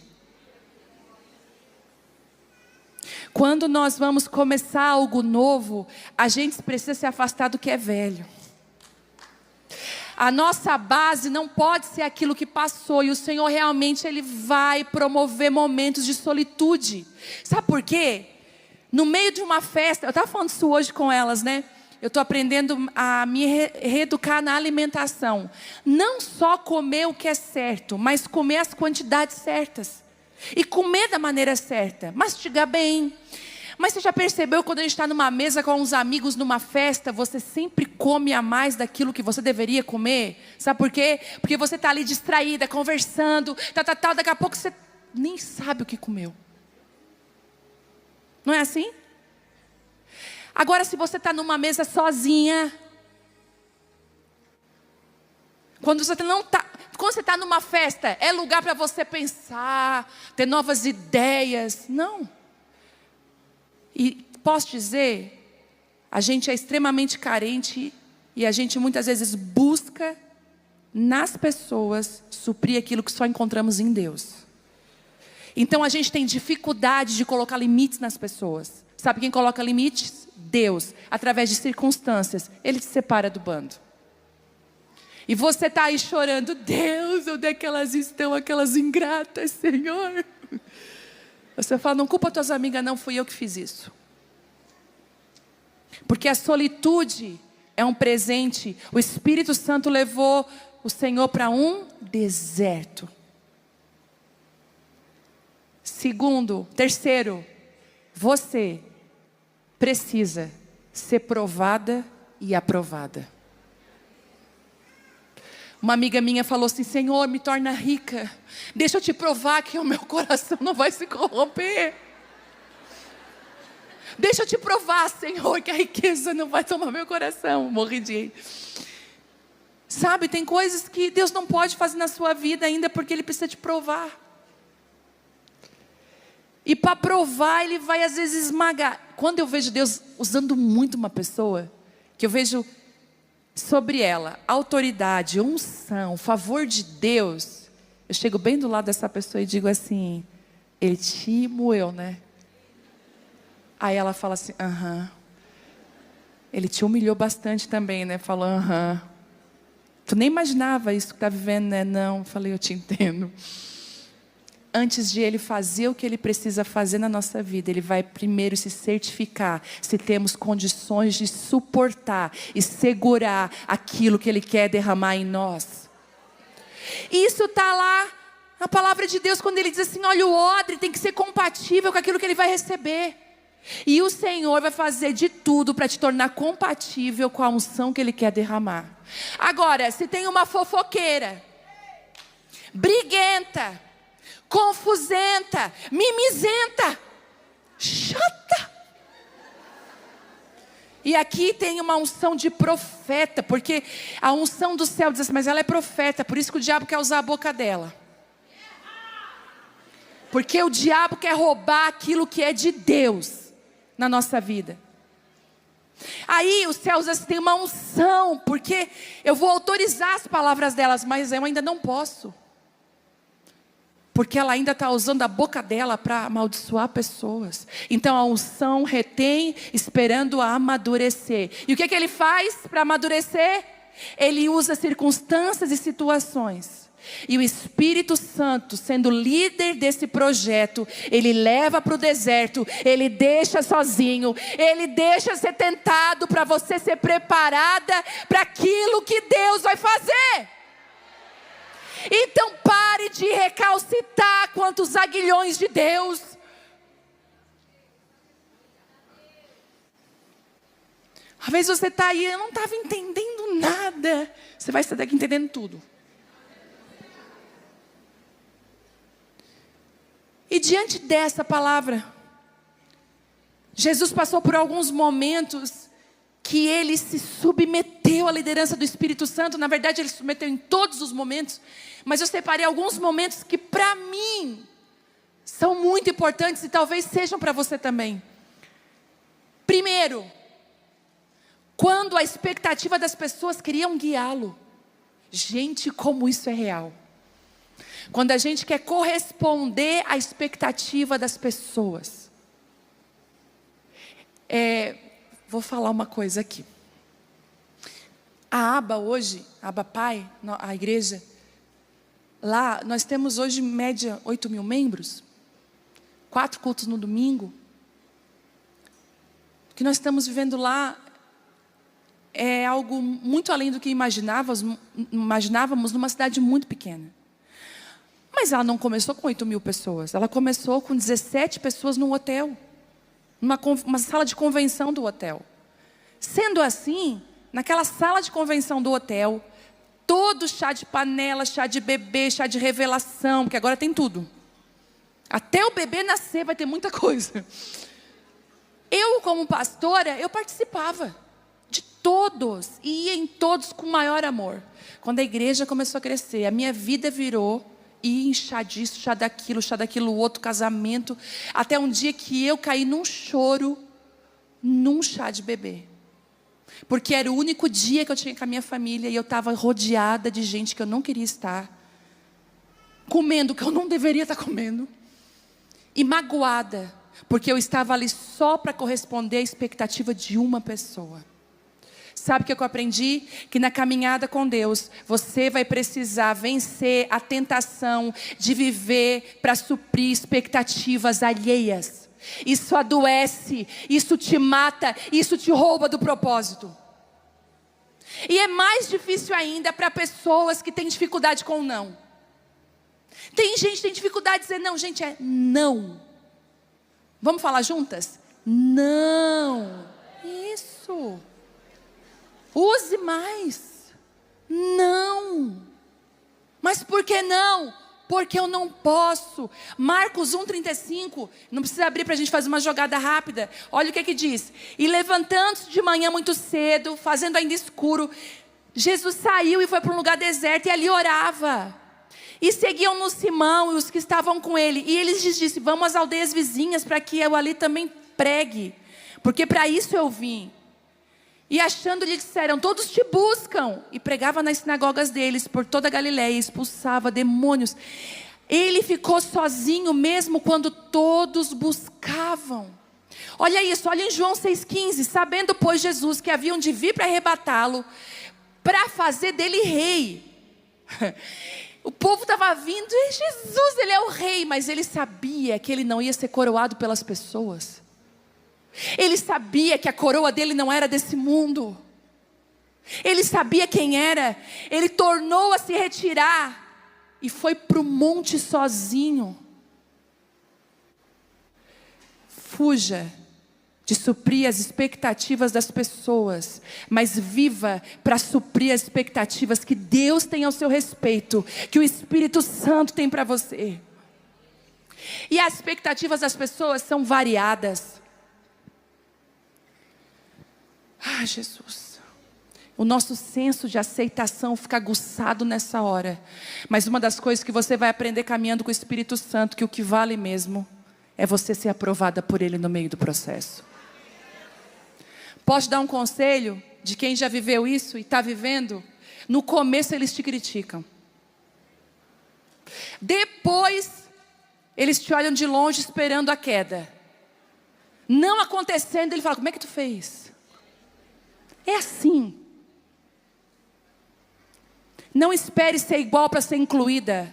Quando nós vamos começar algo novo, a gente precisa se afastar do que é velho. A nossa base não pode ser aquilo que passou. E o Senhor realmente Ele vai promover momentos de solitude. Sabe por quê? No meio de uma festa, eu estava falando isso hoje com elas, né? Eu estou aprendendo a me reeducar na alimentação. Não só comer o que é certo, mas comer as quantidades certas. E comer da maneira certa. Mastigar bem. Mas você já percebeu quando a gente está numa mesa com uns amigos numa festa, você sempre come a mais daquilo que você deveria comer? Sabe por quê? Porque você está ali distraída, conversando, daqui a pouco você nem sabe o que comeu. Não é assim? Agora, se você está numa mesa sozinha, quando você está numa festa, é lugar para você pensar, ter novas ideias. Não. E posso dizer, a gente é extremamente carente e a gente muitas vezes busca nas pessoas suprir aquilo que só encontramos em Deus. Então a gente tem dificuldade de colocar limites nas pessoas. Sabe quem coloca limites? Deus, através de circunstâncias. Ele te separa do bando. E você está aí chorando, Deus, onde é que elas estão, aquelas ingratas, Senhor? Você fala, não culpa tuas amigas não, fui eu que fiz isso. Porque a solitude é um presente. O Espírito Santo levou o Senhor para um deserto. Terceiro, você precisa ser provada e aprovada. Uma amiga minha falou assim, Senhor, me torna rica. Deixa eu te provar que o meu coração não vai se corromper. Deixa eu te provar, Senhor, que a riqueza não vai tomar meu coração. Morri de rir. Sabe, tem coisas que Deus não pode fazer na sua vida ainda porque Ele precisa te provar. E para provar, Ele vai às vezes esmagar. Quando eu vejo Deus usando muito uma pessoa, que eu vejo sobre ela autoridade, unção, favor de Deus, eu chego bem do lado dessa pessoa e digo assim, Ele te moeu, né? Aí ela fala assim, aham. Ele te humilhou bastante também, né? Falou, aham. Tu nem imaginava isso que tá vivendo, né? Não, eu falei, eu te entendo. Antes de Ele fazer o que Ele precisa fazer na nossa vida, Ele vai primeiro se certificar se temos condições de suportar e segurar aquilo que Ele quer derramar em nós. Isso está lá na palavra de Deus, quando Ele diz assim, olha, o odre tem que ser compatível com aquilo que Ele vai receber. E o Senhor vai fazer de tudo para te tornar compatível com a unção que Ele quer derramar. Agora, se tem uma fofoqueira, briguenta, confusenta, mimizenta, chata. E aqui tem uma unção de profeta, porque a unção do céu diz assim, mas ela é profeta, por isso que o diabo quer usar a boca dela. Porque o diabo quer roubar aquilo que é de Deus na nossa vida. Aí os céus assim, tem uma unção, porque eu vou autorizar as palavras delas, mas eu ainda não posso. Porque ela ainda está usando a boca dela para amaldiçoar pessoas. Então a unção retém, esperando a amadurecer. E o que ele faz para amadurecer? Ele usa circunstâncias e situações E o Espírito Santo, sendo líder desse projeto, ele leva para o deserto, ele deixa sozinho, ele deixa ser tentado para você ser preparada para aquilo que Deus vai fazer. Então pare de recalcitar contra os aguilhões de Deus. Às vezes você está aí, eu não estava entendendo nada. Você vai sair daqui entendendo tudo. E diante dessa palavra, Jesus passou por alguns momentos que ele se submeteu à liderança do Espírito Santo. Na verdade, ele se submeteu em todos os momentos. Mas eu separei alguns momentos que para mim são muito importantes e talvez sejam para você também. Primeiro, quando a expectativa das pessoas queriam guiá-lo. Gente, como isso é real. Quando a gente quer corresponder à expectativa das pessoas. Vou falar uma coisa aqui. A Aba hoje, a Aba Pai, a igreja, lá nós temos hoje em média 8 mil membros. 4 cultos no domingo. O que nós estamos vivendo lá é algo muito além do que imaginávamos numa cidade muito pequena. Mas ela não começou com 8 mil pessoas. Ela começou com 17 pessoas num hotel. Uma sala de convenção do hotel. Sendo assim, naquela sala de convenção do hotel, todo chá de panela, chá de bebê, chá de revelação, porque agora tem tudo. Até o bebê nascer vai ter muita coisa. Eu, como pastora, eu participava de todos, e ia em todos com maior amor. Quando a igreja começou a crescer, a minha vida virou ir em chá disso, chá daquilo outro, casamento, até um dia que eu caí num choro, num chá de bebê. Porque era o único dia que eu tinha com a minha família, e eu estava rodeada de gente que eu não queria estar, comendo o que eu não deveria estar comendo, e magoada, porque eu estava ali só para corresponder à expectativa de uma pessoa. Sabe o que eu aprendi? Que na caminhada com Deus, você vai precisar vencer a tentação de viver para suprir expectativas alheias. Isso adoece, isso te mata, isso te rouba do propósito. E é mais difícil ainda para pessoas que têm dificuldade com o não. Tem gente que tem dificuldade de dizer não, gente, é não. Vamos falar juntas? Não. Isso. Use mais. Não. Mas por que não? Porque eu não posso. Marcos 1,35. Não precisa abrir para a gente fazer uma jogada rápida. Olha o que é que diz. E levantando-se de manhã muito cedo, fazendo ainda escuro, Jesus saiu e foi para um lugar deserto e ali orava. E seguiam-no Simão e os que estavam com ele. E ele lhes disse, vamos às aldeias vizinhas para que eu ali também pregue. Porque para isso eu vim. E achando-lhe disseram, todos te buscam. E pregava nas sinagogas deles por toda a Galileia, expulsava demônios. Ele ficou sozinho mesmo quando todos buscavam. Olha isso, olha em João 6,15. Sabendo, pois, Jesus que haviam de vir para arrebatá-lo, para fazer dele rei. O povo estava vindo, e Jesus, ele é o rei. Mas ele sabia que ele não ia ser coroado pelas pessoas. Ele sabia que a coroa dele não era desse mundo. Ele sabia quem era. Ele tornou a se retirar e foi para o monte sozinho. Fuja de suprir as expectativas das pessoas, mas viva para suprir as expectativas que Deus tem ao seu respeito, que o Espírito Santo tem para você. E as expectativas das pessoas são variadas. Ah, Jesus, o nosso senso de aceitação fica aguçado nessa hora. Mas uma das coisas que você vai aprender caminhando com o Espírito Santo, que o que vale mesmo é você ser aprovada por Ele no meio do processo. Posso dar um conselho de quem já viveu isso e está vivendo? No começo eles te criticam. Depois eles te olham de longe esperando a queda. Não acontecendo, ele fala, como é que tu fez? É assim. Não espere ser igual para ser incluída.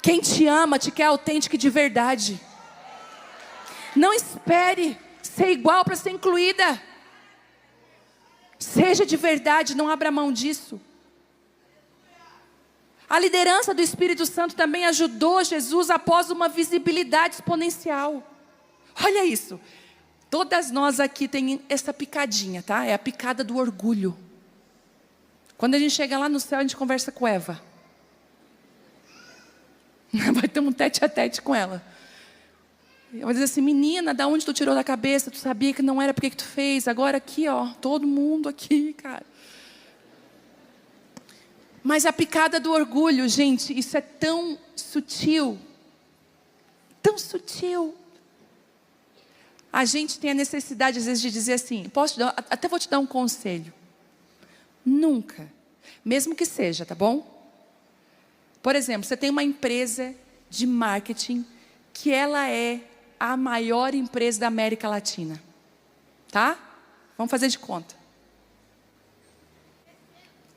Quem te ama te quer autêntico e de verdade. Não espere ser igual para ser incluída. Seja de verdade, não abra mão disso. A liderança do Espírito Santo também ajudou Jesus após uma visibilidade exponencial. Olha isso. Todas nós aqui tem essa picadinha, tá? É a picada do orgulho. Quando a gente chega lá no céu, a gente conversa com Eva. Vai ter um tete a tete com ela. Eu vou dizer assim, menina, da onde tu tirou da cabeça? Tu sabia que não era, por que tu fez? Agora aqui, ó, todo mundo aqui, cara. Mas a picada do orgulho, gente, isso é tão sutil. Tão sutil. A gente tem a necessidade, às vezes, de dizer assim, até vou te dar um conselho. Nunca, mesmo que seja, tá bom? Por exemplo, você tem uma empresa de marketing que ela é a maior empresa da América Latina. Tá? Vamos fazer de conta.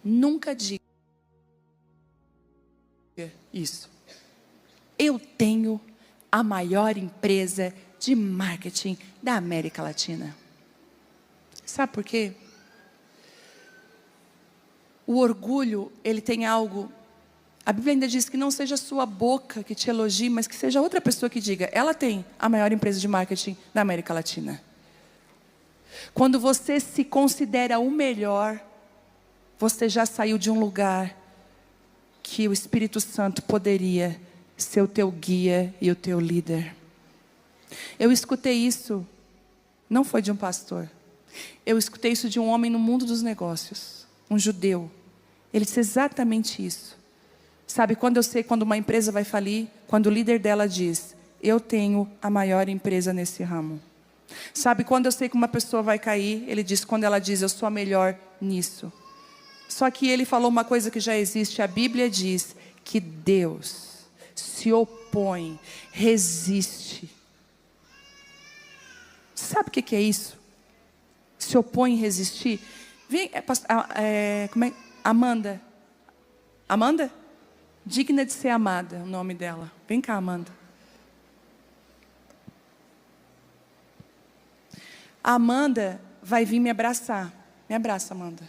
Nunca diga isso. Eu tenho a maior empresa de marketing da América Latina. Sabe por quê? O orgulho, ele tem algo... A Bíblia ainda diz que não seja a sua boca que te elogie, mas que seja outra pessoa que diga, ela tem a maior empresa de marketing da América Latina. Quando você se considera o melhor, você já saiu de um lugar que o Espírito Santo poderia ser o teu guia e o teu líder. Eu escutei isso, não foi de um pastor. Eu escutei isso de um homem no mundo dos negócios, um judeu. Ele disse exatamente isso. Sabe, quando eu sei quando uma empresa vai falir, quando o líder dela diz, eu tenho a maior empresa nesse ramo. Sabe, quando eu sei que uma pessoa vai cair, ele diz, quando ela diz, eu sou a melhor nisso. Só que ele falou uma coisa que já existe, a Bíblia diz que Deus se opõe, resiste. Sabe o que é isso? Se opõe e resistir? Vem, como é? Amanda. Amanda? Digna de ser amada, o nome dela. Vem cá, Amanda. A Amanda vai vir me abraçar. Me abraça, Amanda.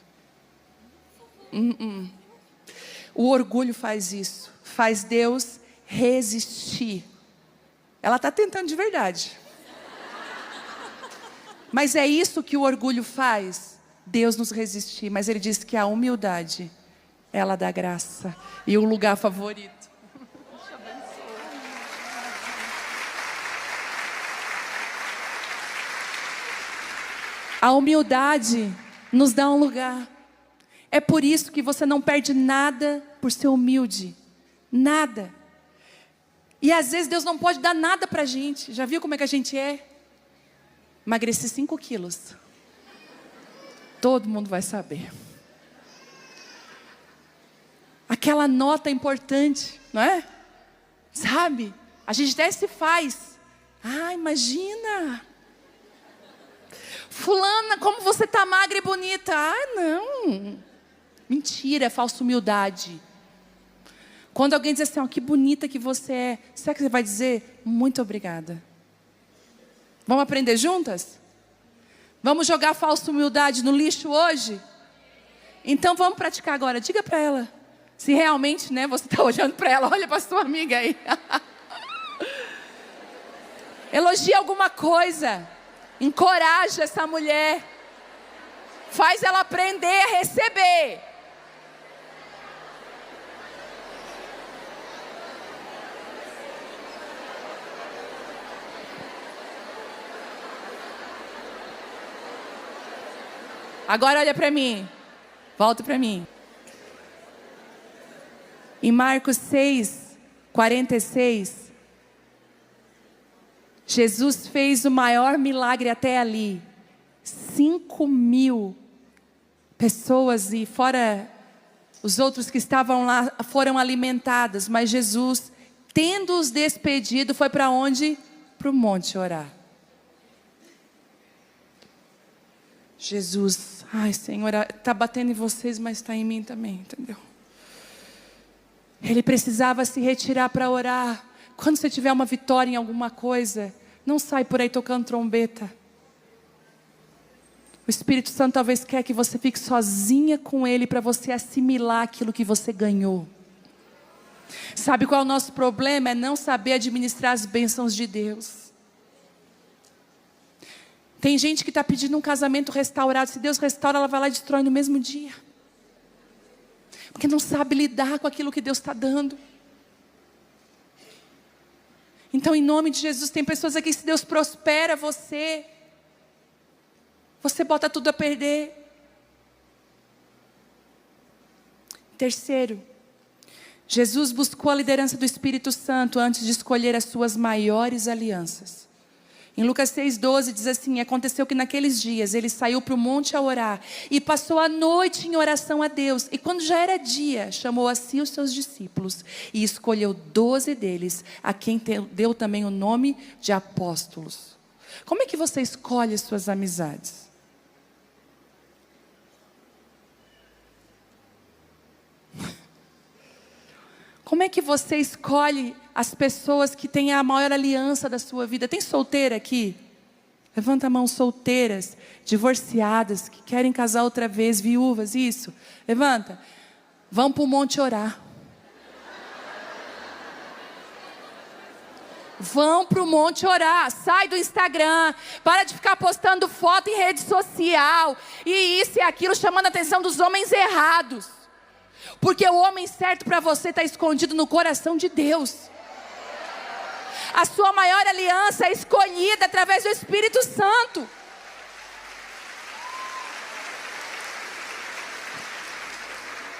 O orgulho faz isso. Faz Deus resistir. Ela está tentando de verdade. Mas é isso que o orgulho faz. Deus nos resistir. Mas Ele diz que a humildade, ela dá graça. E o lugar favorito. A humildade nos dá um lugar. É por isso que você não perde nada por ser humilde. Nada. E às vezes Deus não pode dar nada pra gente. Já viu como é que a gente é? Emagreci 5 quilos. Todo mundo vai saber. Aquela nota importante, não é? Sabe? A gente até se faz. Ah, imagina. Fulana, como você está magra e bonita. Ah, não. Mentira, é falsa humildade. Quando alguém diz assim, oh, que bonita que você é. Será que você vai dizer, muito obrigada? Vamos aprender juntas? Vamos jogar a falsa humildade no lixo hoje? Então vamos praticar agora. Diga para ela. Se realmente, né, você está olhando para ela, olha para sua amiga aí. Elogia alguma coisa. Encoraja essa mulher. Faz ela aprender a receber. Agora olha para mim. Volta para mim. Em Marcos 6, 46, Jesus fez o maior milagre até ali. 5.000 pessoas, e fora os outros que estavam lá, foram alimentadas. Mas Jesus, tendo-os despedido, foi para onde? Para o monte orar. Jesus, ai Senhor, está batendo em vocês, mas está em mim também, entendeu? Ele precisava se retirar para orar. Quando você tiver uma vitória em alguma coisa, não sai por aí tocando trombeta. O Espírito Santo talvez quer que você fique sozinha com Ele para você assimilar aquilo que você ganhou. Sabe qual é o nosso problema? É não saber administrar as bênçãos de Deus. Tem gente que está pedindo um casamento restaurado. Se Deus restaura, ela vai lá e destrói no mesmo dia. Porque não sabe lidar com aquilo que Deus está dando. Então, em nome de Jesus, tem pessoas aqui, se Deus prospera você, você bota tudo a perder. Terceiro, Jesus buscou a liderança do Espírito Santo antes de escolher as suas maiores alianças. Em Lucas 6,12 diz assim: aconteceu que naqueles dias ele saiu para o monte a orar e passou a noite em oração a Deus. E quando já era dia, chamou a si os seus discípulos e escolheu 12 deles, a quem deu também o nome de apóstolos. Como é que você escolhe as suas amizades? Como é que você escolhe as pessoas que têm a maior aliança da sua vida? Tem solteira aqui? Levanta a mão, solteiras, divorciadas, que querem casar outra vez, viúvas, isso. Levanta. Vão para o monte orar. Vão para o monte orar. Sai do Instagram. Para de ficar postando foto em rede social. E isso e aquilo, chamando a atenção dos homens errados. Porque o homem certo para você está escondido no coração de Deus. A sua maior aliança é escolhida através do Espírito Santo.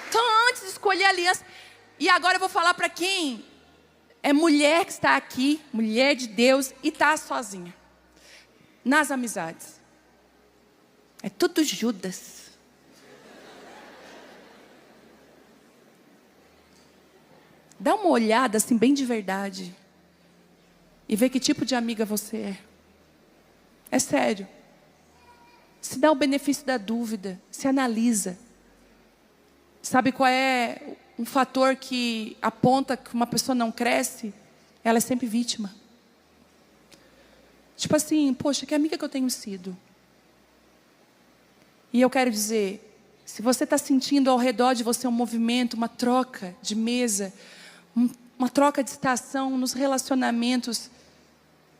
Então, antes de escolher a aliança, e agora eu vou falar para quem é mulher que está aqui, mulher de Deus, e está sozinha. Nas amizades. É tudo Judas. Dá uma olhada assim bem de verdade. E vê que tipo de amiga você é. É sério. Se dá o benefício da dúvida. Se analisa. Sabe qual é um fator que aponta que uma pessoa não cresce? Ela é sempre vítima. Tipo assim, poxa, que amiga que eu tenho sido. E eu quero dizer, se você está sentindo ao redor de você um movimento, uma troca de mesa, uma troca de estação nos relacionamentos,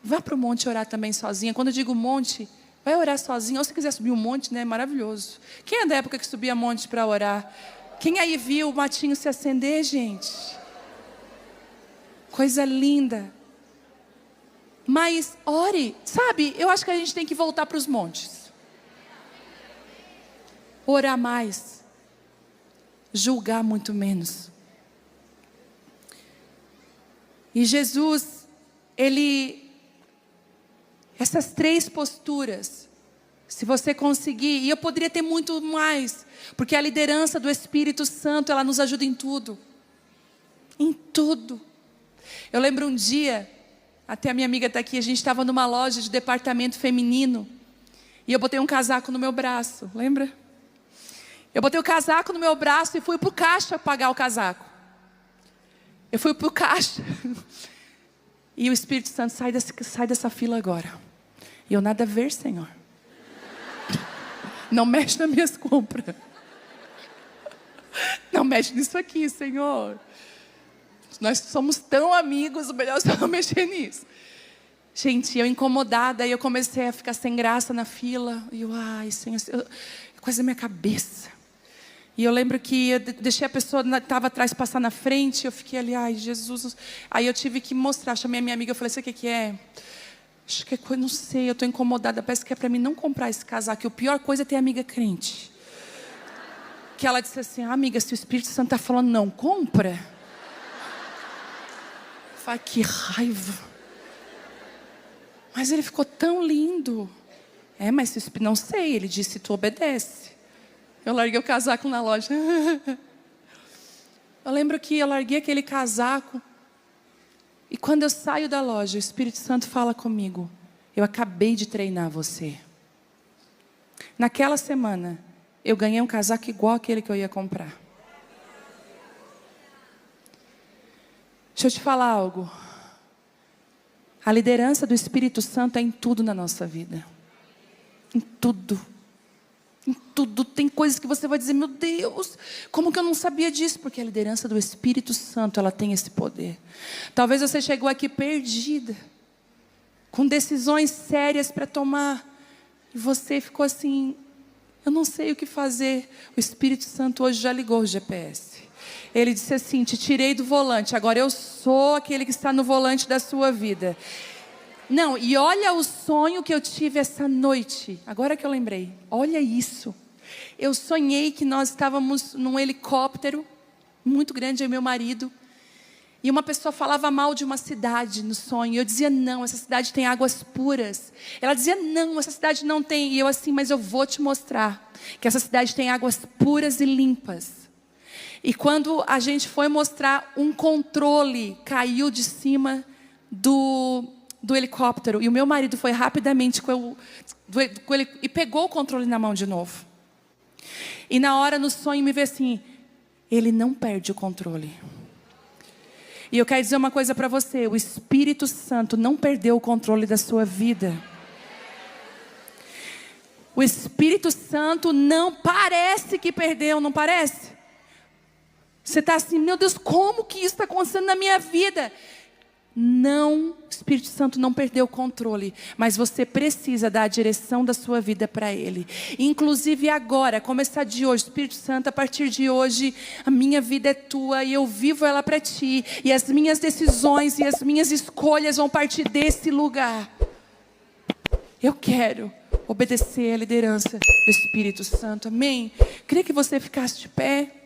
vá para o monte orar também sozinha. Quando eu digo monte, vai orar sozinha. Ou se quiser subir um monte, né? Maravilhoso. Quem é da época que subia monte para orar? Quem aí viu o matinho se acender, gente? Coisa linda. Mas ore, sabe? Eu acho que a gente tem que voltar para os montes. Orar mais. Julgar muito menos. E Jesus, essas 3 posturas, se você conseguir, e eu poderia ter muito mais, porque a liderança do Espírito Santo, ela nos ajuda em tudo. Em tudo. Eu lembro um dia, até a minha amiga está aqui, a gente estava numa loja de departamento feminino, e eu botei um casaco no meu braço, lembra? Eu botei o casaco no meu braço e fui para o caixa pagar o casaco. Eu fui para o caixa. E o Espírito Santo, sai dessa fila agora. E eu, nada a ver, Senhor. Não mexe nas minhas compras. Não mexe nisso aqui, Senhor. Nós somos tão amigos, o melhor é não mexer nisso. Gente, eu incomodada, aí eu comecei a ficar sem graça na fila. E eu, ai, Senhor, coisa da minha cabeça. E eu lembro que eu deixei a pessoa que estava atrás passar na frente. Eu fiquei ali, ai, Jesus. Aí eu tive que mostrar, chamei a minha amiga. Eu falei, sabe o que é? Acho que é coisa, não sei, eu estou incomodada. Parece que é para mim não comprar esse casaco. E a pior coisa é ter amiga crente. Que ela disse assim, amiga, se o Espírito Santo está falando não, compra. Eu falei, que raiva. Mas ele ficou tão lindo. Mas se o Espírito, não sei, ele disse, tu obedece. Eu larguei o casaco na loja. Eu lembro que eu larguei aquele casaco. E quando eu saio da loja, o Espírito Santo fala comigo. Eu acabei de treinar você. Naquela semana, eu ganhei um casaco igual aquele que eu ia comprar. Deixa eu te falar algo. A liderança do Espírito Santo é em tudo na nossa vida. Em tudo. Em tudo. Tem coisas que você vai dizer, meu Deus, como que eu não sabia disso? Porque a liderança do Espírito Santo, ela tem esse poder. Talvez você chegou aqui perdida, com decisões sérias para tomar, e você ficou assim, eu não sei o que fazer. O Espírito Santo hoje já ligou o GPS. Ele disse assim, te tirei do volante, agora eu sou aquele que está no volante da sua vida. Não, e olha o sonho que eu tive essa noite. Agora que eu lembrei, olha isso. Eu sonhei que nós estávamos num helicóptero muito grande, eu e meu marido. E uma pessoa falava mal de uma cidade no sonho. Eu dizia, não, essa cidade tem águas puras. Ela dizia, não, essa cidade não tem. E eu assim, mas eu vou te mostrar que essa cidade tem águas puras e limpas. E quando a gente foi mostrar, um controle caiu de cima do helicóptero. E o meu marido foi rapidamente e pegou o controle na mão de novo. E na hora, no sonho, me veio assim, ele não perde o controle. E eu quero dizer uma coisa para você, o Espírito Santo não perdeu o controle da sua vida. O Espírito Santo não parece que perdeu, não parece? Você está assim, meu Deus, como que isso está acontecendo na minha vida? Não, o Espírito Santo não perdeu o controle, mas você precisa dar a direção da sua vida para Ele. Inclusive agora, começar de hoje, Espírito Santo, a partir de hoje, a minha vida é tua e eu vivo ela para ti. E as minhas decisões e as minhas escolhas vão partir desse lugar. Eu quero obedecer à liderança do Espírito Santo, amém? Queria que você ficasse de pé.